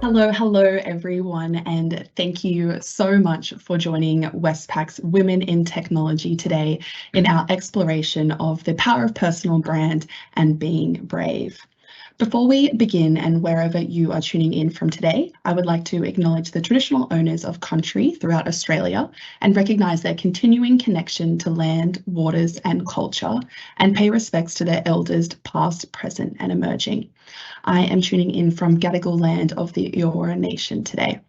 Hello everyone, and thank you so much for joining Westpac's Women in Technology today in our exploration of the power of personal brand and being brave. Before we begin, and wherever you are tuning in from today, I would like to acknowledge the traditional owners of country throughout Australia and recognise their continuing connection to land, waters and culture, and pay respects to their elders past, present and emerging. I am tuning in from Gadigal land of the Eora Nation today.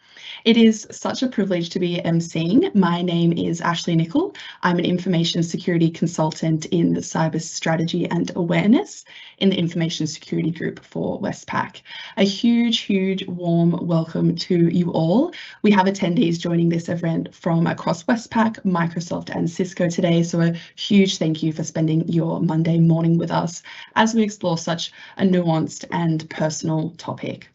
It is such a privilege to be emceeing. My name is Nicol. I'm an information security consultant in the cyber strategy and awareness in the information security group for Westpac. A huge warm welcome to you all. We have attendees joining this event from across Westpac, Microsoft and Cisco today, so a huge thank you for spending your Monday morning with us as we explore such a nuanced and personal topic.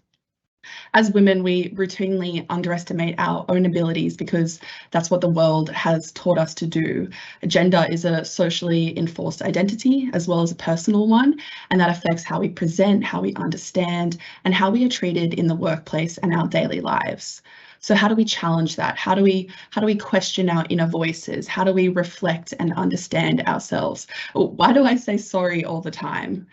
As women, we routinely underestimate our own abilities because that's what the world has taught us to do. Gender is a socially enforced identity as well as a personal one, and that affects how we present, how we understand, and how we are treated in the workplace and our daily lives. So how do we challenge that? How do we question our inner voices? How do we reflect and understand ourselves? Why do I say sorry all the time?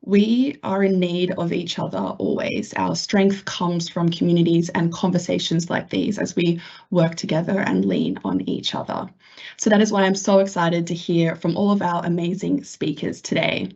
We are in need of each other always. Our strength comes from communities and conversations like these as we work together and lean on each other. So that is why I'm so excited to hear from all of our amazing speakers today.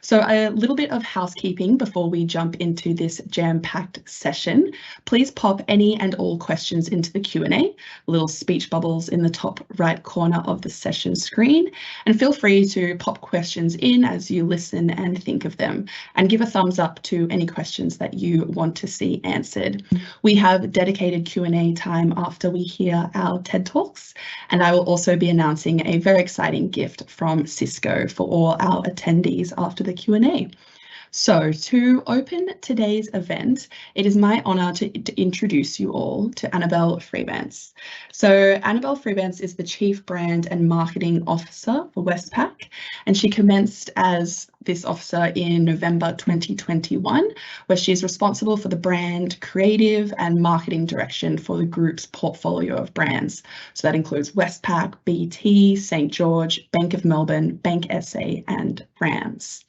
So a little bit of housekeeping before we jump into this jam-packed session. Please pop any and all questions into the Q&A, little speech bubbles in the top right corner of the session screen, and feel free to pop questions in as you listen and think of them, and give a thumbs up to any questions that you want to see answered. We have dedicated Q&A time after we hear our TED Talks, and I will also be announcing a very exciting gift from Cisco for all our attendees after the Q&A. So to open today's event, it is my honour to introduce you all to Annabel Fribence. So Annabel Fribence is the Chief Brand and Marketing Officer for Westpac, and she commenced as this officer in November 2021, where she is responsible for the brand, creative and marketing direction for the group's portfolio of brands. So that includes Westpac, BT, St George, Bank of Melbourne, Bank SA and Brands.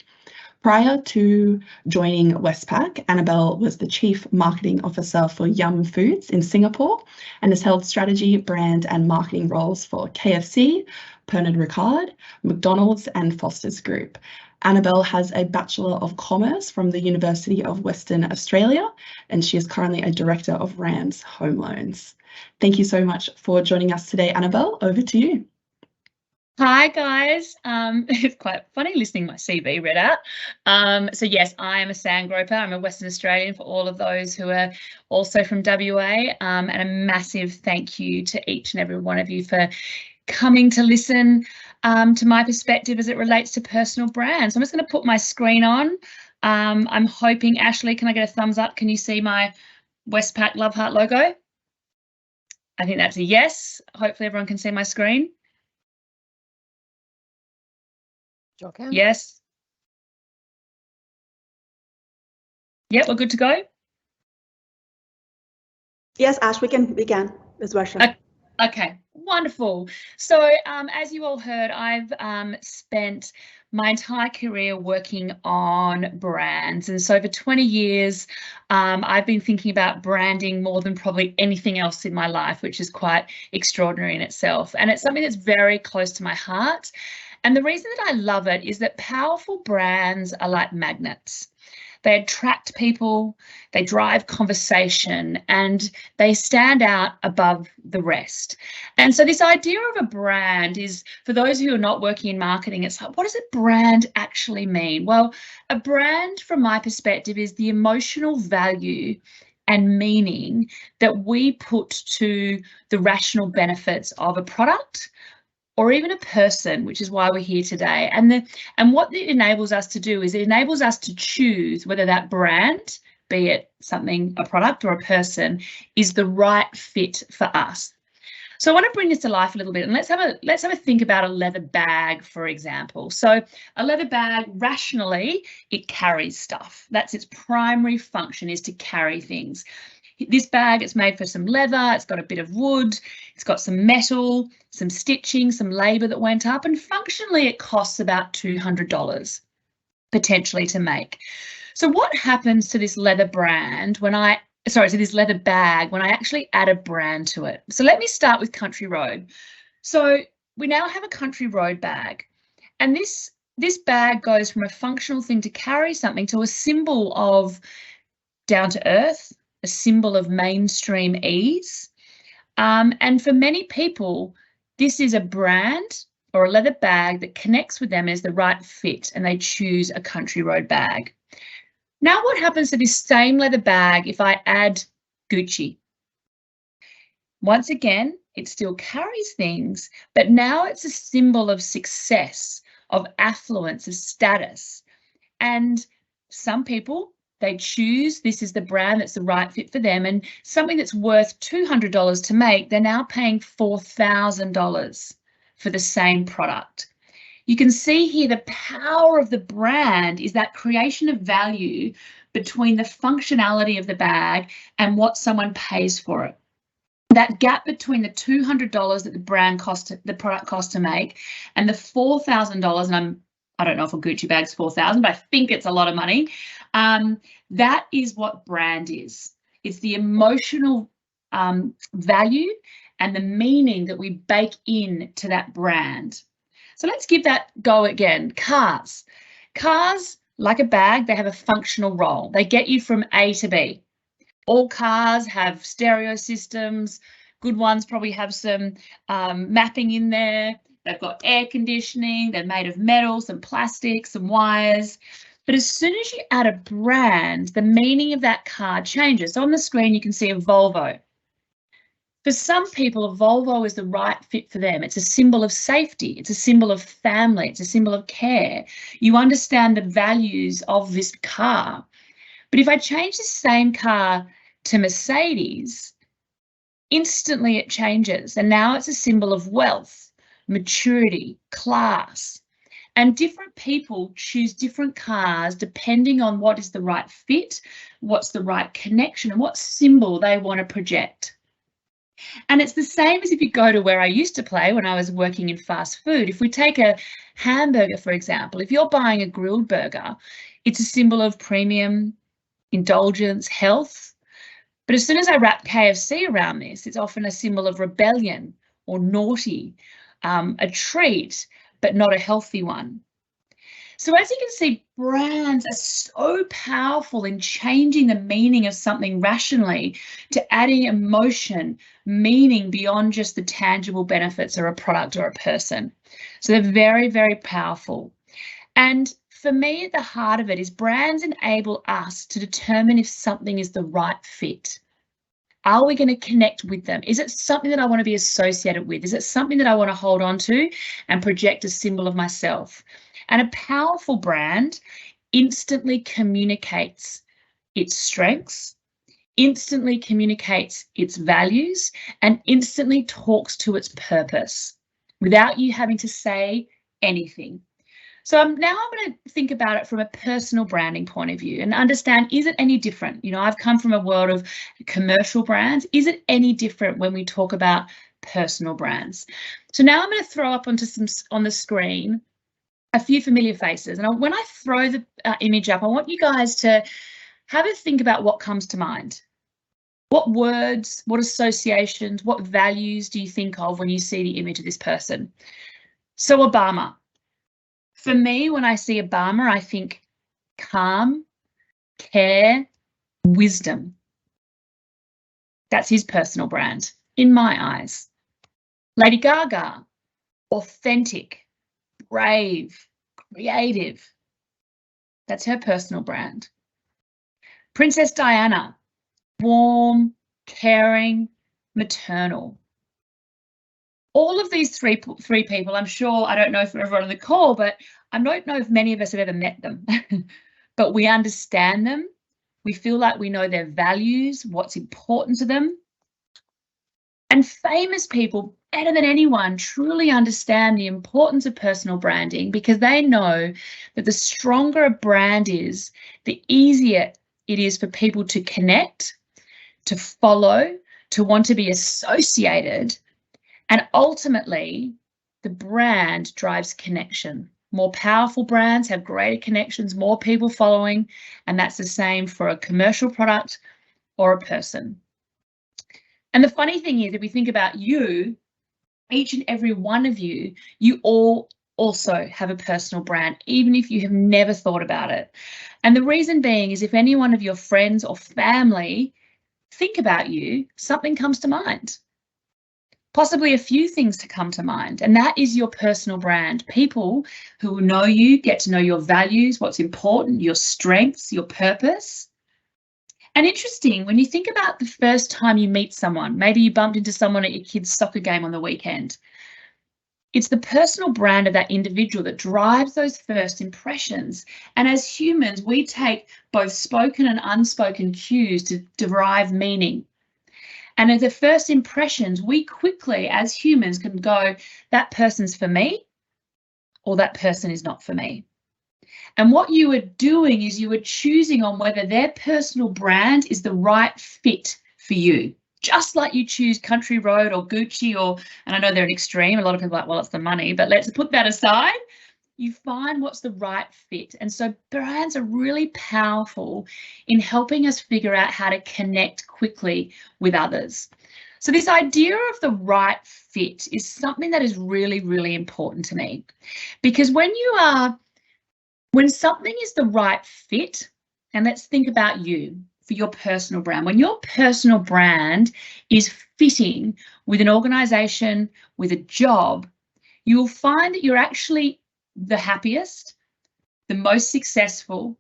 Prior to joining Westpac, Annabel was the Chief Marketing Officer for Yum Foods in Singapore and has held strategy, brand and marketing roles for KFC, Pernod Ricard, McDonald's and Foster's Group. Annabel has a Bachelor of Commerce from the University of Western Australia, and she is currently a Director of Rams Home Loans. Thank you so much for joining us today, Annabel. Over to you. Hi guys, it's quite funny listening to my CV read out. So yes, I am a sandgroper. I'm a Western Australian for all of those who are also from WA, and a massive thank you to each and every one of you for coming to listen to my perspective as it relates to personal brands. So I'm just going to put my screen on. I'm hoping, Ashley, can I get a thumbs up? Can you see my Westpac Love Heart logo? I think that's a yes. Hopefully everyone can see my screen. Okay. Yes. Yep, we're good to go. Yes, Ash, we can begin. It's Varsha. Okay, wonderful. So as you all heard, I've spent my entire career working on brands, and so for 20 years I've been thinking about branding more than probably anything else in my life, which is quite extraordinary in itself, and it's something that's very close to my heart. And the reason that I love it is that powerful brands are like magnets. They attract people, they drive conversation, and they stand out above the rest. And so this idea of a brand is, for those who are not working in marketing, it's like, what does a brand actually mean? Well, a brand, from my perspective, is the emotional value and meaning that we put to the rational benefits of a product, or even a person, which is why we're here today. And what it enables us to do is it enables us to choose whether that brand, be it something, a product or a person, is the right fit for us. So I want to bring this to life a little bit, and let's have a think about a leather bag, for example. So a leather bag, rationally, it carries stuff. That's its primary function, is to carry things. This bag, it's made for some leather, it's got a bit of wood, it's got some metal, some stitching, some labour that went up, and functionally it costs about $200 potentially to make. So what happens to this leather bag when I actually add a brand to it? So let me start with Country Road. So we now have a Country Road bag, and this bag goes from a functional thing to carry something to a symbol of down to earth, a symbol of mainstream ease. And for many people, this is a brand or a leather bag that connects with them as the right fit, and they choose a Country Road bag. Now, what happens to this same leather bag if I add Gucci? Once again, it still carries things, but now it's a symbol of success, of affluence, of status. And some people, they choose this is the brand that's the right fit for them, and something that's worth $200 to make, they're now paying $4,000 for the same product. You can see here the power of the brand is that creation of value between the functionality of the bag and what someone pays for it. That gap between the $200 that the product cost to make and the $4,000, and I don't know if a Gucci bag's $4,000, but I think it's a lot of money. That is what brand is. It's the emotional value and the meaning that we bake into that brand. So let's give that a go again. Cars. Cars, like a bag, they have a functional role. They get you from A to B. All cars have stereo systems. Good ones probably have some mapping in there. They've got air conditioning. They're made of metal, some plastic, some wires. But as soon as you add a brand, the meaning of that car changes. So on the screen, you can see a Volvo. For some people, a Volvo is the right fit for them. It's a symbol of safety. It's a symbol of family. It's a symbol of care. You understand the values of this car. But if I change the same car to Mercedes, instantly it changes. And now it's a symbol of wealth, maturity, class. And different people choose different cars depending on what is the right fit, what's the right connection, and what symbol they want to project. And it's the same as if you go to where I used to play when I was working in fast food. If we take a hamburger, for example, if you're buying a grilled burger, it's a symbol of premium, indulgence, health. But as soon as I wrap KFC around this, it's often a symbol of rebellion or naughty, a treat, but not a healthy one. So as you can see, brands are so powerful in changing the meaning of something rationally to adding emotion, meaning beyond just the tangible benefits of a product or a person. So they're very, very powerful. And for me, at the heart of it is brands enable us to determine if something is the right fit. Are we going to connect with them? Is it something that I want to be associated with? Is it something that I want to hold on to and project a symbol of myself? And a powerful brand instantly communicates its strengths, instantly communicates its values, and instantly talks to its purpose without you having to say anything. So now I'm going to think about it from a personal branding point of view and understand, is it any different? You know, I've come from a world of commercial brands. Is it any different when we talk about personal brands? So now I'm going to throw up on the screen a few familiar faces. And when I throw the image up, I want you guys to have a think about what comes to mind. What words, what associations, what values do you think of when you see the image of this person? So Obama. For me, when I see Obama, I think calm, care, wisdom. That's his personal brand, in my eyes. Lady Gaga, authentic, brave, creative. That's her personal brand. Princess Diana, warm, caring, maternal. All of these three people, I'm sure, I don't know for everyone on the call, but I don't know if many of us have ever met them, but we understand them. We feel like we know their values, what's important to them. And famous people, better than anyone, truly understand the importance of personal branding because they know that the stronger a brand is, the easier it is for people to connect, to follow, to want to be associated, and ultimately the brand drives connection. More powerful brands have greater connections, more people following, and that's the same for a commercial product or a person. And the funny thing is, if we think about you, each and every one of you, you all also have a personal brand, even if you have never thought about it. And the reason being is if any one of your friends or family think about you, something comes to mind. Possibly a few things to come to mind, and that is your personal brand. People who know you get to know your values, what's important, your strengths, your purpose. And interesting, when you think about the first time you meet someone, maybe you bumped into someone at your kid's soccer game on the weekend. It's the personal brand of that individual that drives those first impressions. And as humans, we take both spoken and unspoken cues to derive meaning. And at the first impressions, we quickly, as humans, can go, that person's for me, or that person is not for me. And what you are doing is you are choosing on whether their personal brand is the right fit for you. Just like you choose Country Road or Gucci and I know they're an extreme, a lot of people are like, well, it's the money, but let's put that aside. You find what's the right fit. And so brands are really powerful in helping us figure out how to connect quickly with others. So this idea of the right fit is something that is really, really important to me, because when something is the right fit, and let's think about you for your personal brand, when your personal brand is fitting with an organization, with a job, you will find that you're actually the happiest, the most successful,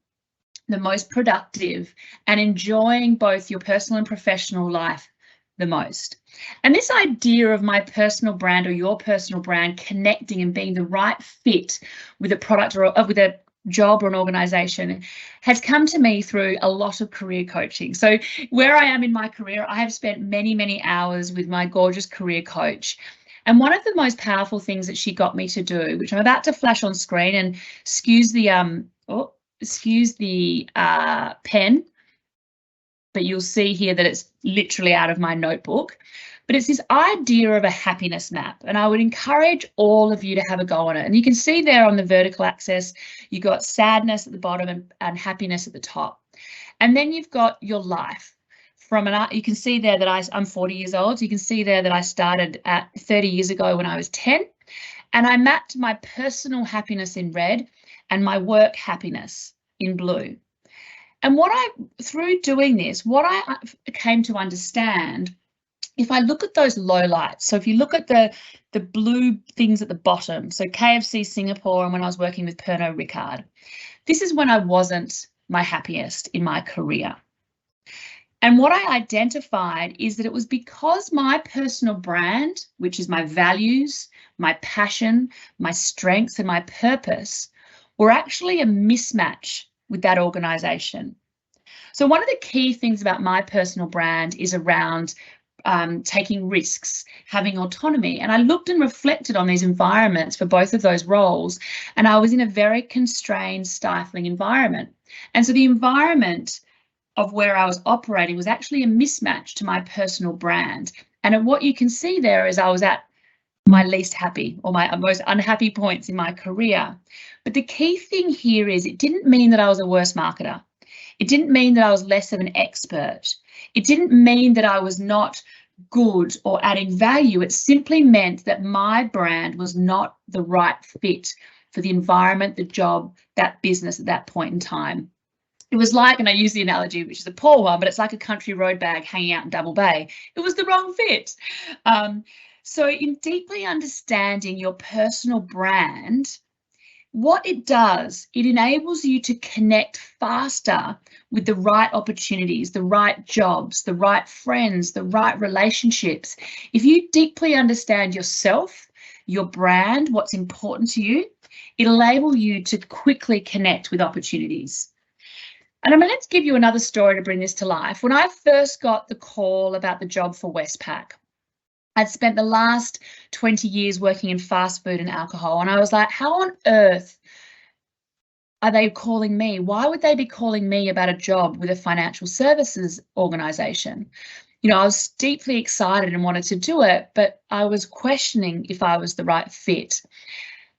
the most productive, and enjoying both your personal and professional life the most. And this idea of my personal brand or your personal brand connecting and being the right fit with a product or with a job or an organization has come to me through a lot of career coaching. So where I am in my career, I have spent many, many hours with my gorgeous career coach. And one of the most powerful things that she got me to do, which I'm about to flash on screen, and excuse the pen, but you'll see here that it's literally out of my notebook. But it's this idea of a happiness map, and I would encourage all of you to have a go on it. And you can see there on the vertical axis, you've got sadness at the bottom and happiness at the top. And then you've got your life. You can see there that I'm 40 years old. So you can see there that I started at 30 years ago when I was 10, and I mapped my personal happiness in red and my work happiness in blue. And through doing this, what I came to understand, if I look at those lowlights, so if you look at the blue things at the bottom, so KFC Singapore and when I was working with Pernod Ricard, this is when I wasn't my happiest in my career. And what I identified is that it was because my personal brand, which is my values, my passion, my strengths and my purpose, were actually a mismatch with that organisation. So one of the key things about my personal brand is around taking risks, having autonomy. And I looked and reflected on these environments for both of those roles, and I was in a very constrained, stifling environment. And so the environment of where I was operating was actually a mismatch to my personal brand. And what you can see there is I was at my least happy or my most unhappy points in my career. But the key thing here is it didn't mean that I was a worse marketer. It didn't mean that I was less of an expert. It didn't mean that I was not good or adding value. It simply meant that my brand was not the right fit for the environment, the job, that business at that point in time. It was like, and I use the analogy, which is a poor one, but it's like a Country Road bag hanging out in Double Bay. It was the wrong fit. So in deeply understanding your personal brand, what it does, it enables you to connect faster with the right opportunities, the right jobs, the right friends, the right relationships. If you deeply understand yourself, your brand, what's important to you, it'll enable you to quickly connect with opportunities. And I'm going to give you another story to bring this to life. When I first got the call about the job for Westpac, I'd spent the last 20 years working in fast food and alcohol, and I was like, how on earth are they calling me? Why would they be calling me about a job with a financial services organisation? You know, I was deeply excited and wanted to do it, but I was questioning if I was the right fit.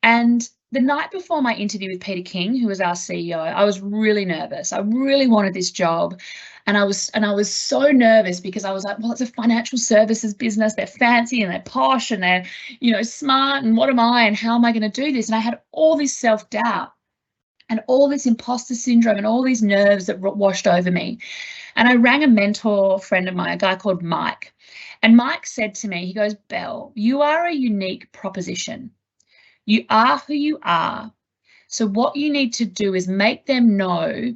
And the night before my interview with Peter King, who was our CEO, I was really nervous. I really wanted this job. And I was so nervous because I was like, well, it's a financial services business. They're fancy and they're posh and they're, you know, smart. And what am I? And how am I going to do this? And I had all this self-doubt and all this imposter syndrome and all these nerves that washed over me. And I rang a mentor friend of mine, a guy called Mike. And Mike said to me, he goes, Belle, you are a unique proposition. You are who you are. So what you need to do is make them know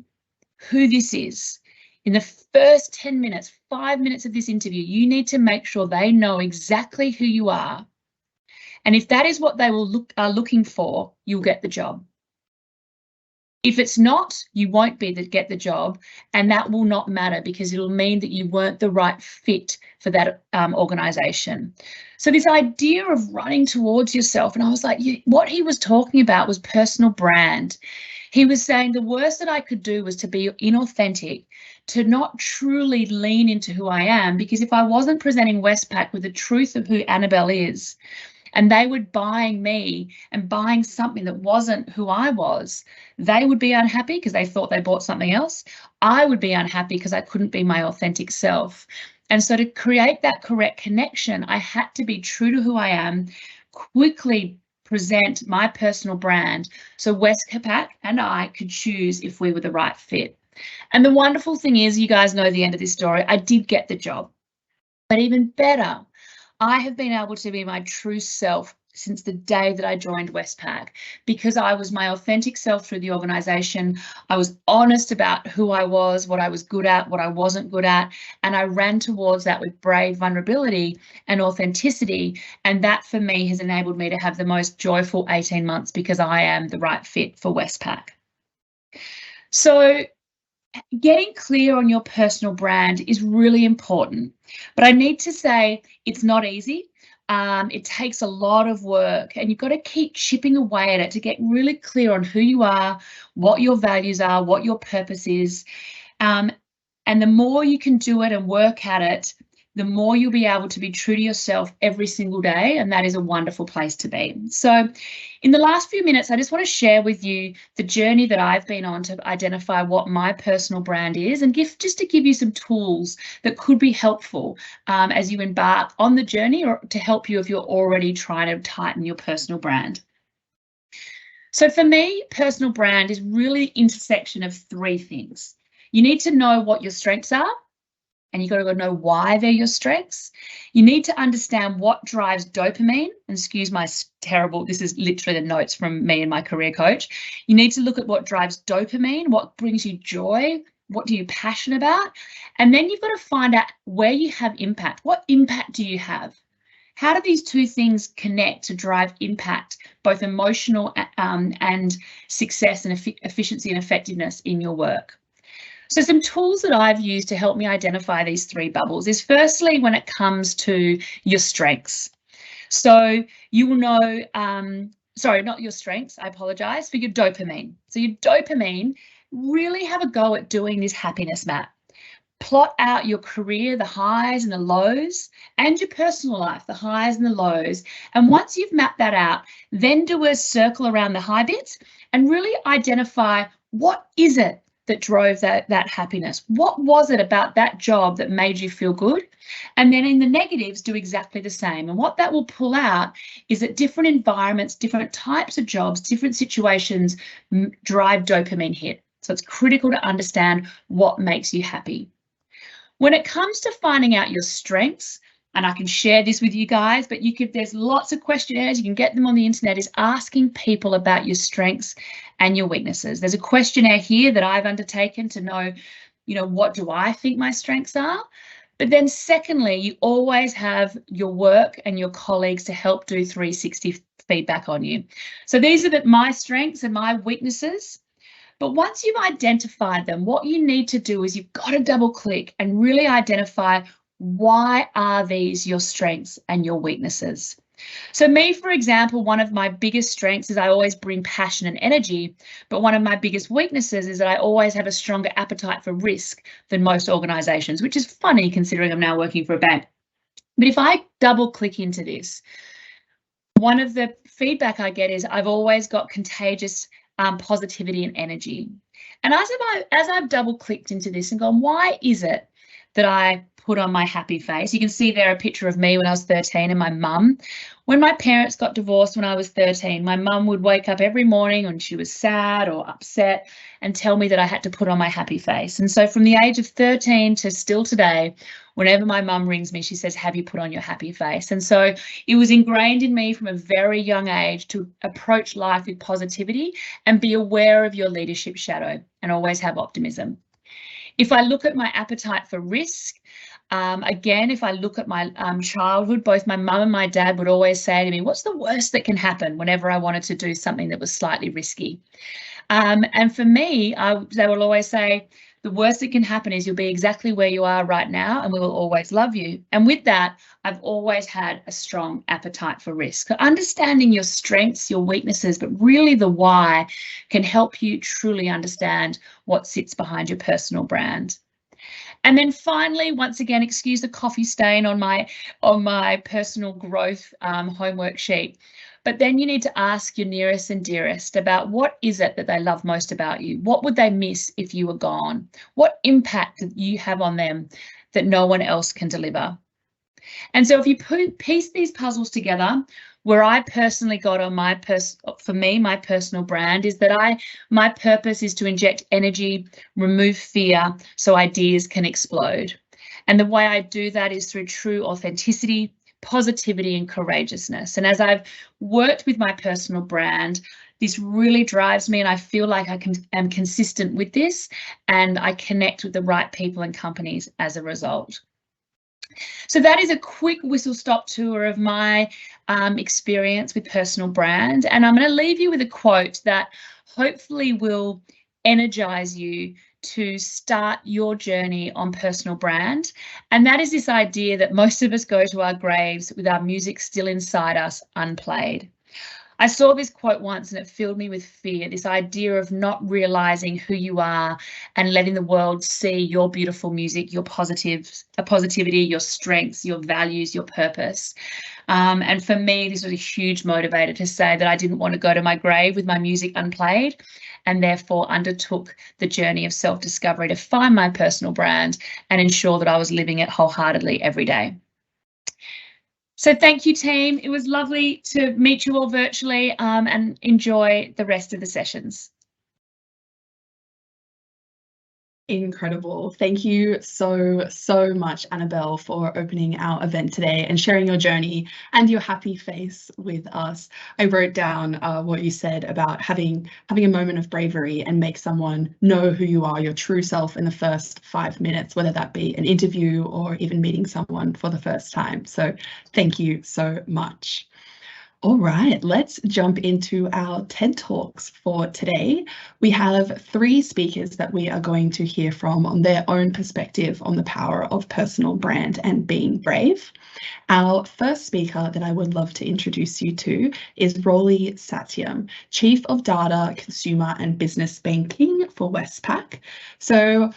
who this is. In the first 10 minutes, 5 minutes of this interview, you need to make sure they know exactly who you are. And if that is what they are looking for, you'll get the job. If it's not, you won't get the job, and that will not matter because it'll mean that you weren't the right fit for that organisation. So this idea of running towards yourself, and I was like, what he was talking about was personal brand. He was saying the worst that I could do was to be inauthentic, to not truly lean into who I am, because if I wasn't presenting Westpac with the truth of who Annabel is, and they were buying me and buying something that wasn't who I was, they would be unhappy because they thought they bought something else. I would be unhappy because I couldn't be my authentic self. And so to create that correct connection, I had to be true to who I am, quickly present my personal brand so Westpac and I could choose if we were the right fit. And the wonderful thing is, you guys know the end of this story, I did get the job. But even better, I have been able to be my true self since the day that I joined Westpac, because I was my authentic self through the organisation. I was honest about who I was, what I was good at, what I wasn't good at, and I ran towards that with brave vulnerability and authenticity. And that for me has enabled me to have the most joyful 18 months because I am the right fit for Westpac. So getting clear on your personal brand is really important, but I need to say it's not easy. It takes a lot of work, and you've got to keep chipping away at it to get really clear on who you are, what your values are, what your purpose is. And the more you can do it and work at it, the more you'll be able to be true to yourself every single day, and that is a wonderful place to be. So in the last few minutes, I just want to share with you the journey that I've been on to identify what my personal brand is, and just to give you some tools that could be helpful as you embark on the journey, or to help you if you're already trying to tighten your personal brand. So for me, personal brand is really the intersection of three things. You need to know what your strengths are, and you've got to know why they're your strengths. You need to understand what drives dopamine, and excuse my terrible, this is literally the notes from me and my career coach. You need to look at what drives dopamine, what brings you joy, what are you passionate about? And then you've got to find out where you have impact. What impact do you have? How do these two things connect to drive impact, both emotional and success and efficiency and effectiveness in your work? So some tools that I've used to help me identify these three bubbles is, firstly, when it comes to your strengths. So you will know, sorry, not your strengths, I apologise, for your dopamine. So your dopamine, really have a go at doing this happiness map. Plot out your career, the highs and the lows, and your personal life, the highs and the lows. And once you've mapped that out, then do a circle around the high bits and really identify, what is it that drove that happiness? What was it about that job that made you feel good? And then in the negatives, do exactly the same. And what that will pull out is that different environments, different types of jobs, different situations drive dopamine hit. So it's critical to understand what makes you happy. When it comes to finding out your strengths, and I can share this with you guys, but there's lots of questionnaires, you can get them on the internet, is asking people about your strengths and your weaknesses. There's a questionnaire here that I've undertaken to know, what do I think my strengths are? But then secondly, you always have your work and your colleagues to help do 360 feedback on you. So these are my strengths and my weaknesses. But once you've identified them, what you need to do is you've got to double click and really identify, why are these your strengths and your weaknesses? So me, for example, one of my biggest strengths is I always bring passion and energy, but one of my biggest weaknesses is that I always have a stronger appetite for risk than most organisations, which is funny considering I'm now working for a bank. But if I double click into this, one of the feedback I get is I've always got contagious positivity and energy. And as I've double clicked into this and gone, why is it that I put on my happy face? You can see there a picture of me when I was 13 and my mum. When my parents got divorced when I was 13, my mum would wake up every morning when she was sad or upset and tell me that I had to put on my happy face. And so from the age of 13 to still today, whenever my mum rings me, she says, have you put on your happy face? And so it was ingrained in me from a very young age to approach life with positivity and be aware of your leadership shadow and always have optimism. If I look at my appetite for risk, again, if I look at my childhood, both my mum and my dad would always say to me, what's the worst that can happen whenever I wanted to do something that was slightly risky? And for me, they will always say, the worst that can happen is you'll be exactly where you are right now and we will always love you. And with that, I've always had a strong appetite for risk. So understanding your strengths, your weaknesses, but really the why can help you truly understand what sits behind your personal brand. And then finally, once again, excuse the coffee stain on my personal growth homework sheet. But then you need to ask your nearest and dearest about what is it that they love most about you? What would they miss if you were gone? What impact did you have on them that no one else can deliver? And so if you piece these puzzles together, where I personally got on my personal brand is that my purpose is to inject energy, remove fear so ideas can explode. And the way I do that is through true authenticity, positivity and courageousness. And as I've worked with my personal brand, this really drives me and I feel like am consistent with this and I connect with the right people and companies as a result. So that is a quick whistle-stop tour of my experience with personal brand. And I'm going to leave you with a quote that hopefully will energize you to start your journey on personal brand. And that is this idea that most of us go to our graves with our music still inside us unplayed. I saw this quote once and it filled me with fear, this idea of not realizing who you are and letting the world see your beautiful music, your positivity, your strengths, your values, your purpose. And for me, this was a huge motivator to say that I didn't want to go to my grave with my music unplayed and therefore undertook the journey of self-discovery to find my personal brand and ensure that I was living it wholeheartedly every day. So thank you, team. It was lovely to meet you all virtually and enjoy the rest of the sessions. Incredible. Thank you so much, Annabel, for opening our event today and sharing your journey and your happy face with us. I wrote down what you said about having a moment of bravery and make someone know who you are, your true self in the first 5 minutes, whether that be an interview or even meeting someone for the first time. So thank you so much. All right, let's jump into our TED Talks for today. We have 3 speakers that we are going to hear from on their own perspective on the power of personal brand and being brave. Our first speaker that I would love to introduce you to is Rolee Satyam, Chief of Data, Consumer and Business Banking for Westpac. So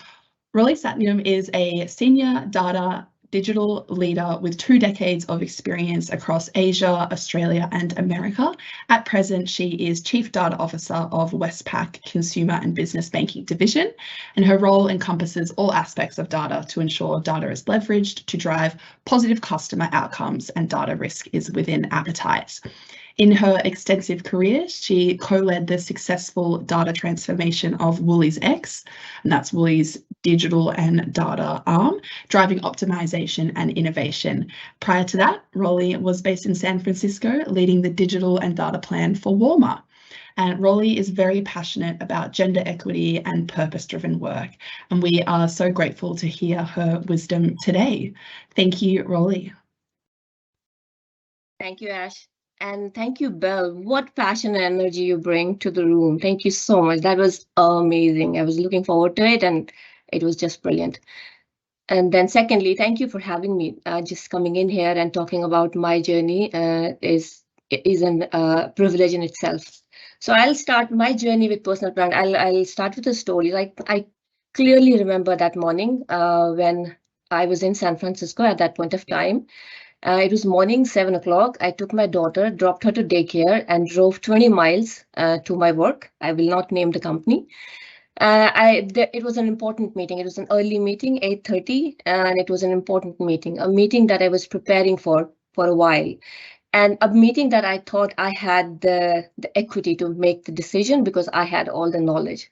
Rolee Satyam is a senior data digital leader with 2 decades of experience across Asia, Australia and America. At present, she is Chief Data Officer of Westpac Consumer and Business Banking Division, and her role encompasses all aspects of data to ensure data is leveraged to drive positive customer outcomes and data risk is within appetite. In her extensive career, she co-led the successful data transformation of Woolies X, and that's Woolies' digital and data arm, driving optimization and innovation. Prior to that, Rolee was based in San Francisco, leading the digital and data plan for Walmart. And Rolee is very passionate about gender equity and purpose-driven work, and we are so grateful to hear her wisdom today. Thank you, Rolee. Thank you, Ash. And thank you, Belle. What passion and energy you bring to the room. Thank you so much. That was amazing. I was looking forward to it and it was just brilliant. And then secondly, thank you for having me. Just coming in here and talking about my journey is a privilege in itself. So I'll start my journey with personal brand. I'll start with a story. Like I clearly remember that morning when I was in San Francisco at that point of time. It was morning, 7 o'clock. I took my daughter, dropped her to daycare, and drove 20 miles to my work. I will not name the company. It was an important meeting. It was an early meeting, 8:30, and it was an important meeting, a meeting that I was preparing for a while, and a meeting that I thought I had the equity to make the decision because I had all the knowledge.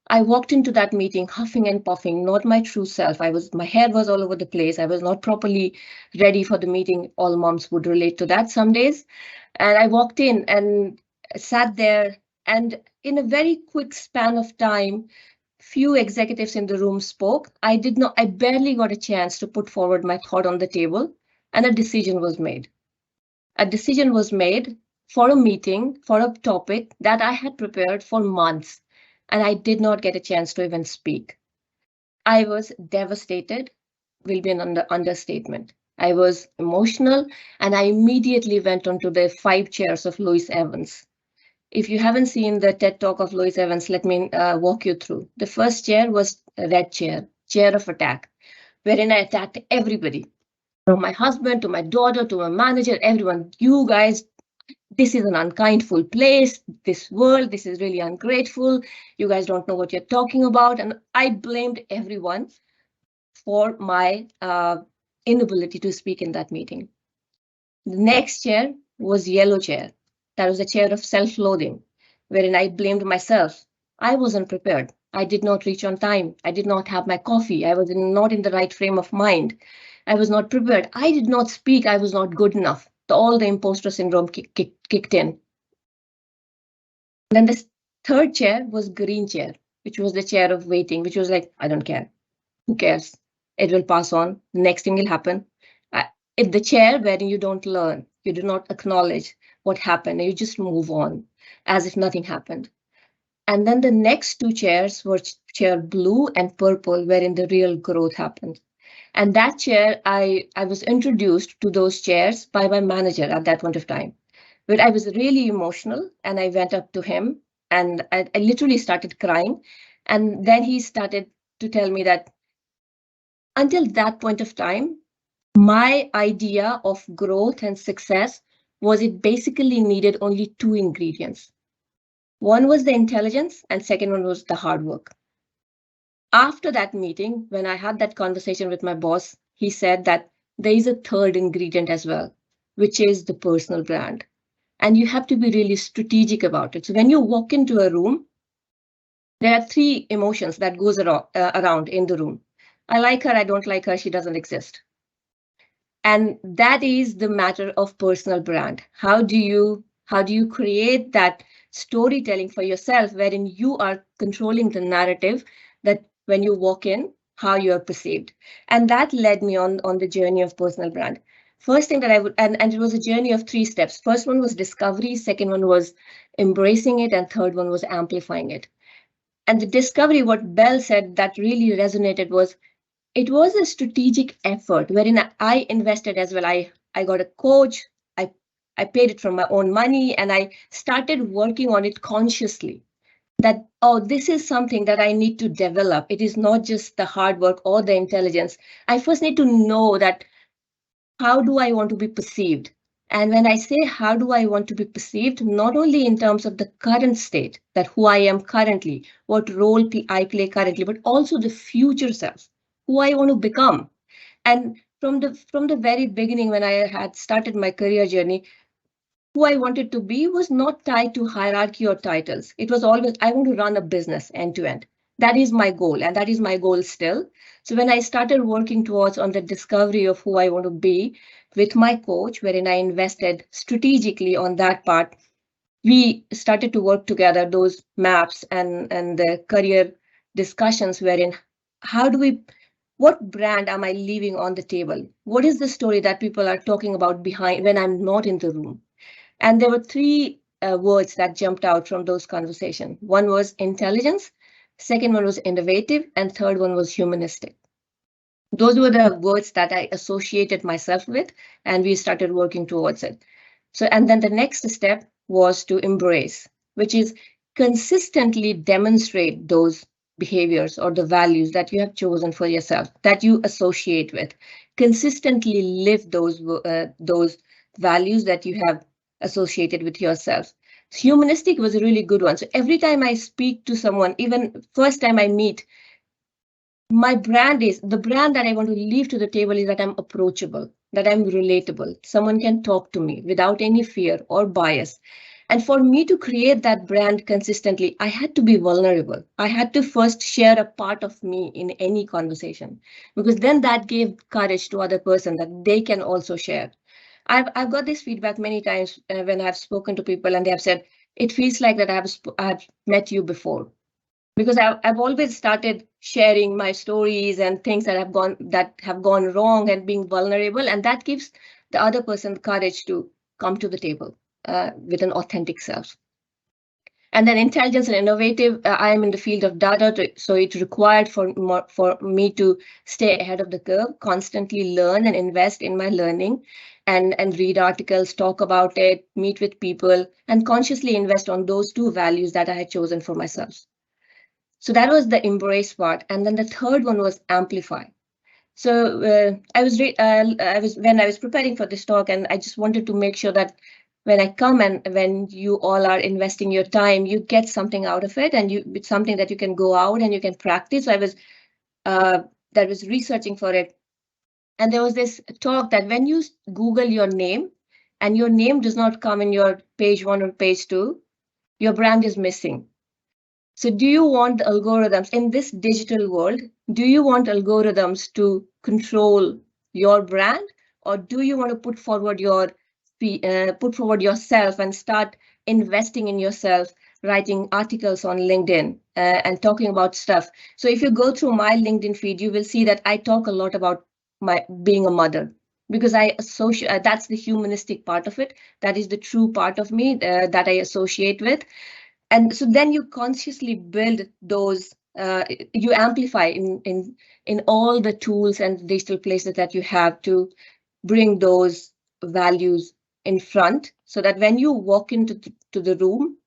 I walked into that meeting huffing and puffing, not my true self. My hair was all over the place. I was not properly ready for the meeting. All moms would relate to that some days. And I walked in and sat there, and in a very quick span of time, few executives in the room spoke. I barely got a chance to put forward my thought on the table, and a decision was made. A decision was made for a meeting, for a topic that I had prepared for months, and I did not get a chance to even speak. I was devastated, will be an understatement. I was emotional, and I immediately went onto the 5 chairs of Louis Evans. If you haven't seen the TED Talk of Louis Evans, let me walk you through. The first chair was a red chair, chair of attack, wherein I attacked everybody, from my husband to my daughter to my manager, everyone. You guys, this is an unkindful place, this world, this is really ungrateful. You guys don't know what you're talking about. And I blamed everyone for my inability to speak in that meeting. The next chair was yellow chair. That was a chair of self-loathing, wherein I blamed myself. I wasn't prepared. I did not reach on time. I did not have my coffee. I was not in the right frame of mind. I was not prepared. I did not speak. I was not good enough. All the imposter syndrome kicked in. Then the third chair was green chair, which was the chair of waiting, which was like, I don't care. Who cares? It will pass on. The next thing will happen. It's the chair wherein you don't learn. You do not acknowledge what happened. You just move on as if nothing happened. And then the next 2 chairs were chair blue and purple, wherein the real growth happened. And that chair, I was introduced to those chairs by my manager at that point of time. But I was really emotional, and I went up to him, and I literally started crying. And then he started to tell me that until that point of time, my idea of growth and success was it basically needed only 2 ingredients. One was the intelligence, and second one was the hard work. After that meeting, when I had that conversation with my boss, he said that there is a third ingredient as well, which is the personal brand. And you have to be really strategic about it. So when you walk into a room, there are 3 emotions that goes around in the room. I like her, I don't like her, she doesn't exist. And that is the matter of personal brand. How do you create that storytelling for yourself, wherein you are controlling the narrative that when you walk in, how you are perceived? And that led me on the journey of personal brand. First thing that I would, and it was a journey of 3 steps. First one was discovery, second one was embracing it, and third one was amplifying it. And the discovery, what Belle said that really resonated was, it was a strategic effort wherein I invested as well. I got a coach, I paid it from my own money, and I started working on it consciously. That, oh, this is something that I need to develop. It is not just the hard work or the intelligence. I first need to know that, how do I want to be perceived? And when I say, how do I want to be perceived, not only in terms of the current state, that who I am currently, what role I play currently, but also the future self, who I want to become. And from the very beginning, when I had started my career journey, who I wanted to be was not tied to hierarchy or titles. It was always, I want to run a business end to end. That is my goal, and that is my goal still. So when I started working towards on the discovery of who I want to be with my coach, wherein I invested strategically on that part, we started to work together, those maps and the career discussions, wherein what brand am I leaving on the table? What is the story that people are talking about behind when I'm not in the room? And there were 3 words that jumped out from those conversations. One was intelligence, second one was innovative, and third one was humanistic. Those were the words that I associated myself with, and we started working towards it. So, and then the next step was to embrace, which is consistently demonstrate those behaviors or the values that you have chosen for yourself, that you associate with. Consistently live those values that you have associated with yourself. Humanistic was a really good one. So every time I speak to someone, even first time I meet, my brand is, the brand that I want to leave to the table is that I'm approachable, that I'm relatable. Someone can talk to me without any fear or bias. And for me to create that brand consistently, I had to be vulnerable. I had to first share a part of me in any conversation, because then that gave courage to other person that they can also share. I've got this feedback many times when I've spoken to people and they have said, it feels like that I've met you before. Because I've always started sharing my stories and things that have gone wrong and being vulnerable, and that gives the other person the courage to come to the table with an authentic self. And then intelligence and innovative, I am in the field of data, so it required for me to stay ahead of the curve, constantly learn and invest in my learning, and read articles, talk about it, meet with people, and consciously invest on those two values that I had chosen for myself. So that was the embrace part. And then the third one was amplify. So I was when I was preparing for this talk, and I just wanted to make sure that when I come and when you all are investing your time, you get something out of it, and it's something that you can go out and you can practice. So I was researching for it. And there was this talk that when you Google your name and your name does not come in your page 1 or page 2, your brand is missing. So do you want the algorithms in this digital world? Do you want algorithms to control your brand, or do you want to put forward yourself and start investing in yourself, writing articles on LinkedIn and talking about stuff? So if you go through my LinkedIn feed, you will see that I talk a lot about my being a mother, because I associate, that's the humanistic part of it. That is the true part of me that I associate with. And so then you consciously build those, you amplify in all the tools and digital places that you have to bring those values in front, so that when you walk into the room,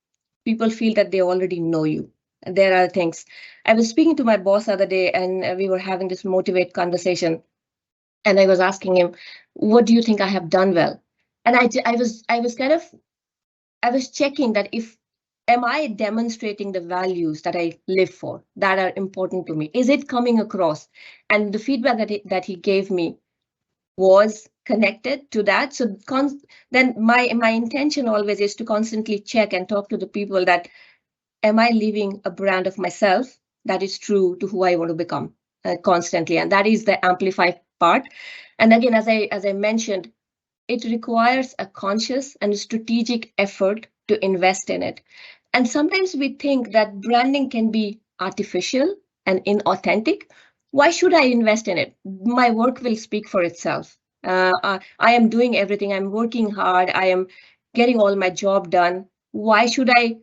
people feel that they already know you. And there are things. I was speaking to my boss the other day, and we were having this motivate conversation. And I was asking him, what do you think I have done well? And I was checking that am I demonstrating the values that I live for, that are important to me? Is it coming across? And the feedback that he gave me was connected to that. So then my intention always is to constantly check and talk to the people that, am I leaving a brand of myself that is true to who I want to become constantly? And that is the amplify part. And again, as I mentioned, it requires a conscious and strategic effort to invest in it. And sometimes we think that branding can be artificial and inauthentic. Why should I invest in it? My work will speak for itself. I am doing everything. I'm working hard. I am getting all my job done. Why should I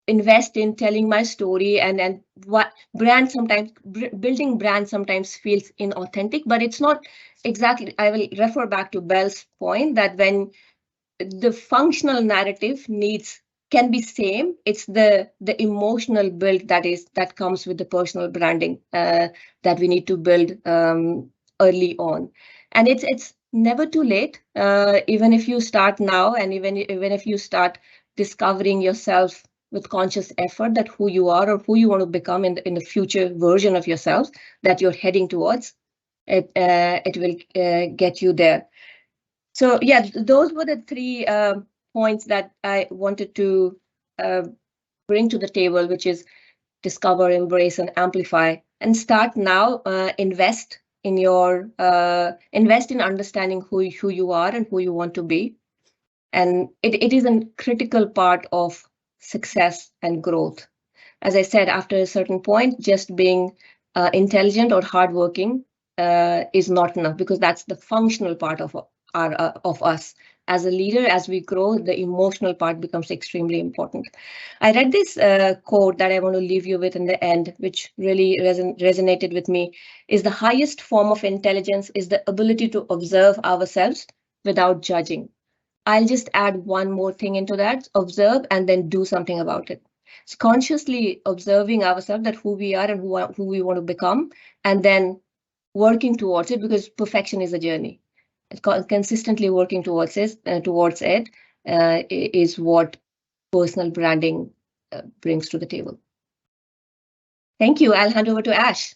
invest in telling my story? And what brand sometimes, building brand sometimes feels inauthentic, but it's not exactly. I will refer back to Belle's point that when the functional narrative can be same, it's the emotional build that comes with the personal branding that we need to build early on. And it's never too late, even if you start now, and even if you start discovering yourself with conscious effort, that who you are or who you want to become in the future version of yourself that you're heading towards, it will get you there. So yeah, those were the 3 points that I wanted to bring to the table, which is discover, embrace, and amplify. And start now. Invest in understanding who you are and who you want to be. And it is a critical part of success and growth. As I said, after a certain point, just being intelligent or hardworking is not enough, because that's the functional part of us. as a leader, as we grow, the emotional part becomes extremely important. I read this quote that I want to leave you with in the end, which really resonated with me, is the highest form of intelligence is the ability to observe ourselves without judging. I'll just add one more thing into that, observe and then do something about it. So consciously observing ourselves, that who we are and who we want to become, and then working towards it, because perfection is a journey. Consistently working towards it is what personal branding brings to the table. Thank you. I'll hand over to Ash.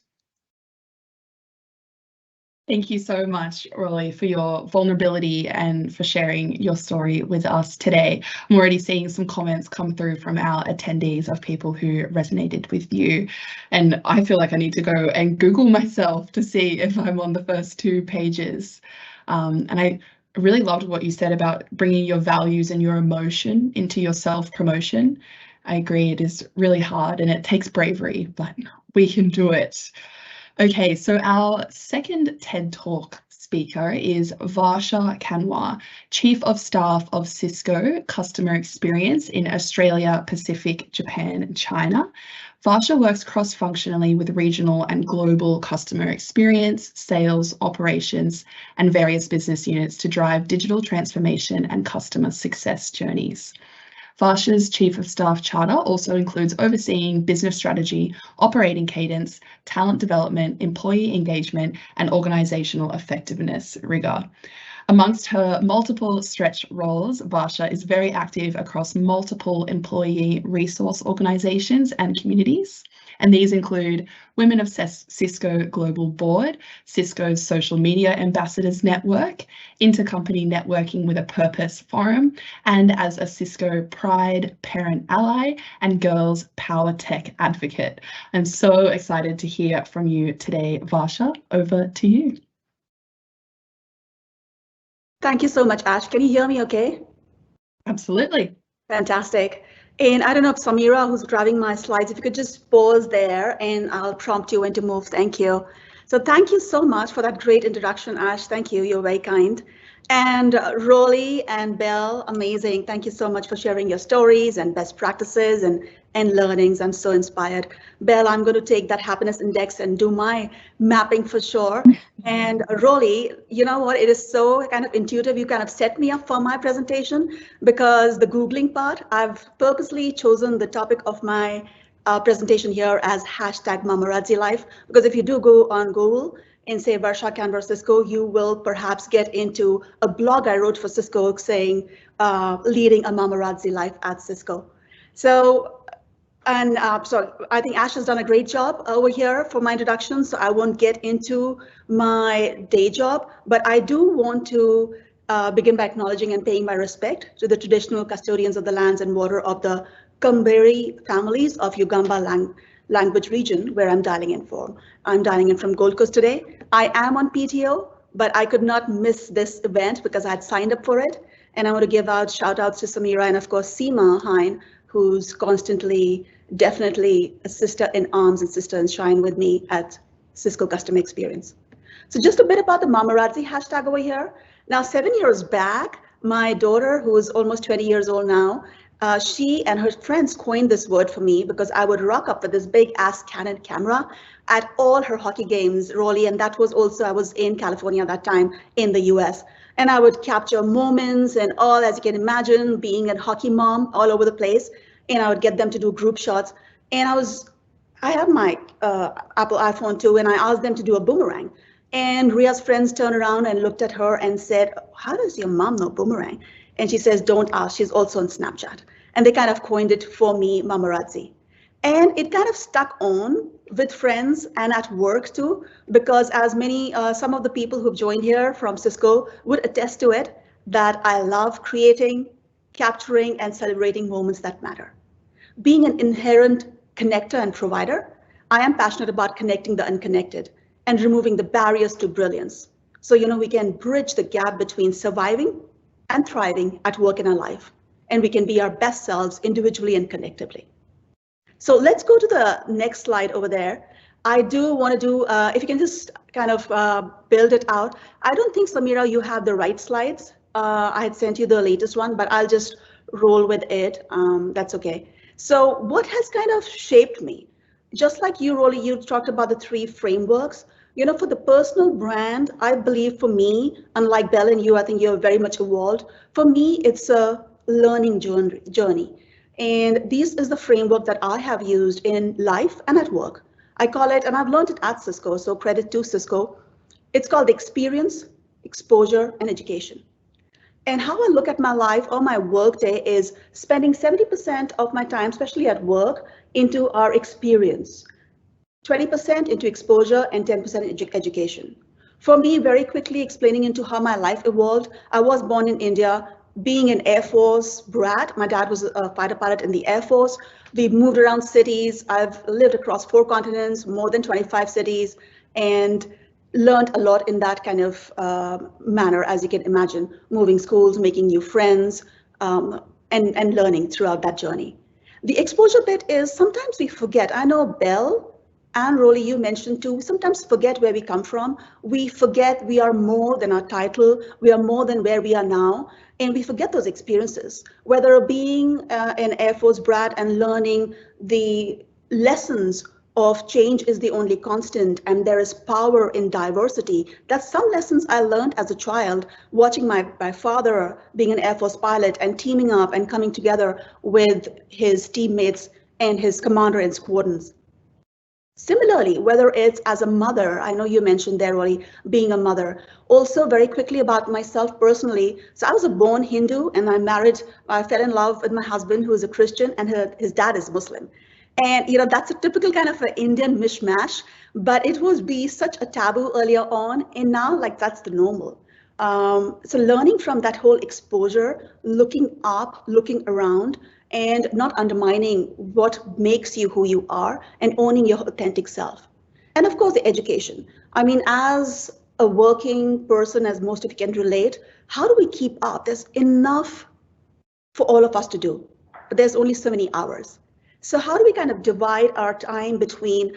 Thank you so much, Rolee, for your vulnerability and for sharing your story with us today. I'm already seeing some comments come through from our attendees of people who resonated with you. And I feel like I need to go and Google myself to see if I'm on the first 2 pages. And I really loved what you said about bringing your values and your emotion into your self-promotion. I agree, it is really hard and it takes bravery, but we can do it. Okay, so our second TED Talk speaker is Varsha Kanwar, Chief of Staff of Cisco Customer Experience in Australia, Pacific, Japan, and China. Varsha works cross-functionally with regional and global customer experience, sales, operations, and various business units to drive digital transformation and customer success journeys. Varsha's Chief of Staff charter also includes overseeing business strategy, operating cadence, talent development, employee engagement, and organisational effectiveness rigor. Amongst her multiple stretch roles, Varsha is very active across multiple employee resource organisations and communities. And these include Women of Cisco Global Board, Cisco's Social Media Ambassadors Network, Intercompany Networking with a Purpose Forum, and as a Cisco Pride Parent Ally and Girls Power Tech Advocate. I'm so excited to hear from you today, Varsha. Over to you. Thank you so much, Ash. Can you hear me okay? Absolutely. Fantastic. And I don't know if Samira, who's driving my slides, if you could just pause there and I'll prompt you when to move. Thank you. So thank you so much for that great introduction, Ash. Thank you. You're very kind. And Rolee and Belle, amazing. Thank you so much for sharing your stories and best practices and learnings. I'm so inspired. Belle, I'm going to take that happiness index and do my mapping for sure. And Rolee, you know what? It is so kind of intuitive. You kind of set me up for my presentation because the Googling part, I've purposely chosen the topic of my presentation here as #Mamarazzi Life, because if you do go on Google and say Varsha Kanwar Cisco, you will perhaps get into a blog I wrote for Cisco saying leading a Mamarazzi life at Cisco. So, and so I think Ash has done a great job over here for my introduction, so I won't get into my day job, but I do want to begin by acknowledging and paying my respect to the traditional custodians of the lands and water of the Kamberi families of Ugamba language region where I'm dialing in from. I'm dialing in from Gold Coast today. I am on PTO, but I could not miss this event because I had signed up for it. And I want to give out shout outs to Samira and of course Seema Hine, who's constantly, definitely a sister in arms and sister in shine with me at Cisco Customer Experience. So just a bit about the Mamarazzi hashtag over here. Now, 7 years back, my daughter, who is almost 20 years old now, she and her friends coined this word for me because I would rock up with this big ass Canon camera at all her hockey games, Rolee, and that was also, I was in California at that time in the US. And I would capture moments and all, as you can imagine, being a hockey mom all over the place. And I would get them to do group shots. And I had my Apple iPhone too, and I asked them to do a boomerang. And Ria's friends turned around and looked at her and said, how does your mom know boomerang? And she says, don't ask, she's also on Snapchat. And they kind of coined it for me, Mamarazzi. And it kind of stuck on with friends and at work too, because as many, some of the people who've joined here from Cisco would attest to it, that I love creating, capturing, and celebrating moments that matter. Being an inherent connector and provider, I am passionate about connecting the unconnected and removing the barriers to brilliance. So, you know, we can bridge the gap between surviving and thriving at work in our life, and we can be our best selves individually and collectively. So let's go to the next slide over there. I do want to do, if you can just kind of build it out. I don't think, Samira, you have the right slides. I had sent you the latest one, but I'll just roll with it. That's okay. So what has kind of shaped me? Just like you, Rolee, you talked about the 3 frameworks. You know, for the personal brand, I believe for me, unlike Belle and you, I think you're very much evolved. For me, it's a learning journey. And this is the framework that I have used in life and at work. I call it, and I've learned it at Cisco, so credit to Cisco. It's called experience, exposure, and education. And how I look at my life or my work day is spending 70% of my time, especially at work, into our experience, 20% into exposure, and 10% into education. For me, very quickly explaining into how my life evolved, I was born in India, being an Air Force brat. My dad was a fighter pilot in the Air Force. We've moved around cities. I've lived across 4 continents, more than 25 cities, and learned a lot in that kind of manner, as you can imagine, moving schools, making new friends, and learning throughout that journey. The exposure bit is sometimes we forget. I know Belle and Rolee, you mentioned too, we sometimes forget where we come from. We forget we are more than our title. We are more than where we are now. And we forget those experiences, whether being an Air Force brat and learning the lessons of change is the only constant and there is power in diversity. That's some lessons I learned as a child, watching my father being an Air Force pilot and teaming up and coming together with his teammates and his commander and squadrons. Similarly, whether it's as a mother, I know you mentioned there, Rolee, being a mother. Also very quickly about myself personally. So I was a born Hindu and I fell in love with my husband who is a Christian and his dad is Muslim. And you know, that's a typical kind of an Indian mishmash, but it was such a taboo earlier on, and now like that's the normal. So learning from that whole exposure, looking up, looking around, and not undermining what makes you who you are and owning your authentic self. And of course, the education. I mean, as a working person, as most of you can relate, how do we keep up? There's enough for all of us to do, but there's only so many hours. So how do we kind of divide our time between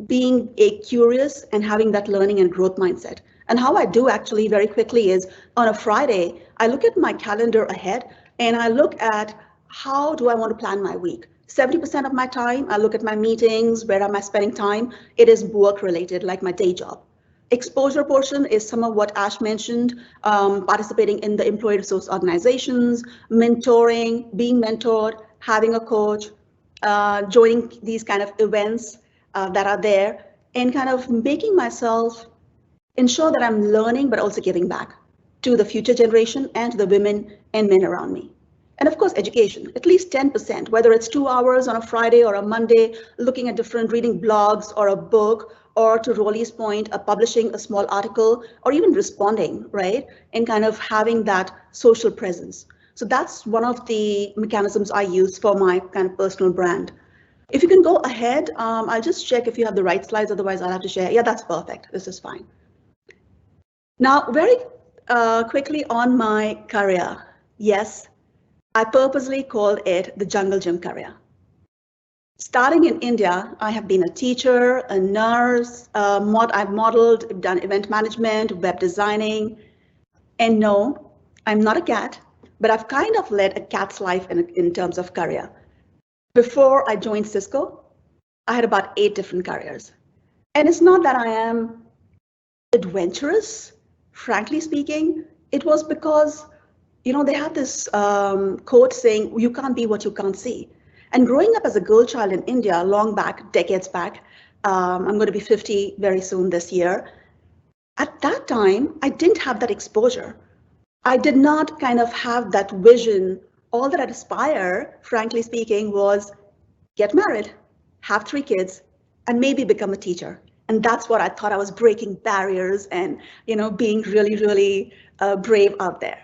being curious and having that learning and growth mindset? And how I do actually very quickly is on a Friday, I look at my calendar ahead and I look at how do I want to plan my week. 70% of my time, I look at my meetings, where am I spending time? It is work related, like my day job. Exposure portion is some of what Ash mentioned, participating in the employee resource organizations, mentoring, being mentored, having a coach, joining these kind of events that are there, and kind of making myself ensure that I'm learning, but also giving back to the future generation and to the women and men around me. And of course, education, at least 10%, whether it's 2 hours on a Friday or a Monday, looking at different reading blogs or a book, or to Rolee's point, publishing a small article, or even responding, right? And kind of having that social presence. So that's one of the mechanisms I use for my kind of personal brand. If you can go ahead, I'll just check if you have the right slides, otherwise I'll have to share. Yeah, that's perfect. This is fine. Now, very quickly on my career. Yes, I purposely called it the Jungle Gym career. Starting in India, I have been a teacher, a nurse, I've modeled, done event management, web designing, and no, I'm not a cat. But I've kind of led a cat's life in terms of career. Before I joined Cisco, I had about 8 different careers. And it's not that I am adventurous, frankly speaking. It was because, you know, they have this quote saying, you can't be what you can't see. And growing up as a girl child in India, long back, decades back, I'm going to be 50 very soon this year. At that time, I didn't have that exposure. I did not kind of have that vision. All that I'd aspire, frankly speaking, was get married, have 3 kids, and maybe become a teacher. And that's what I thought. I was breaking barriers and, you know, being really, really brave out there.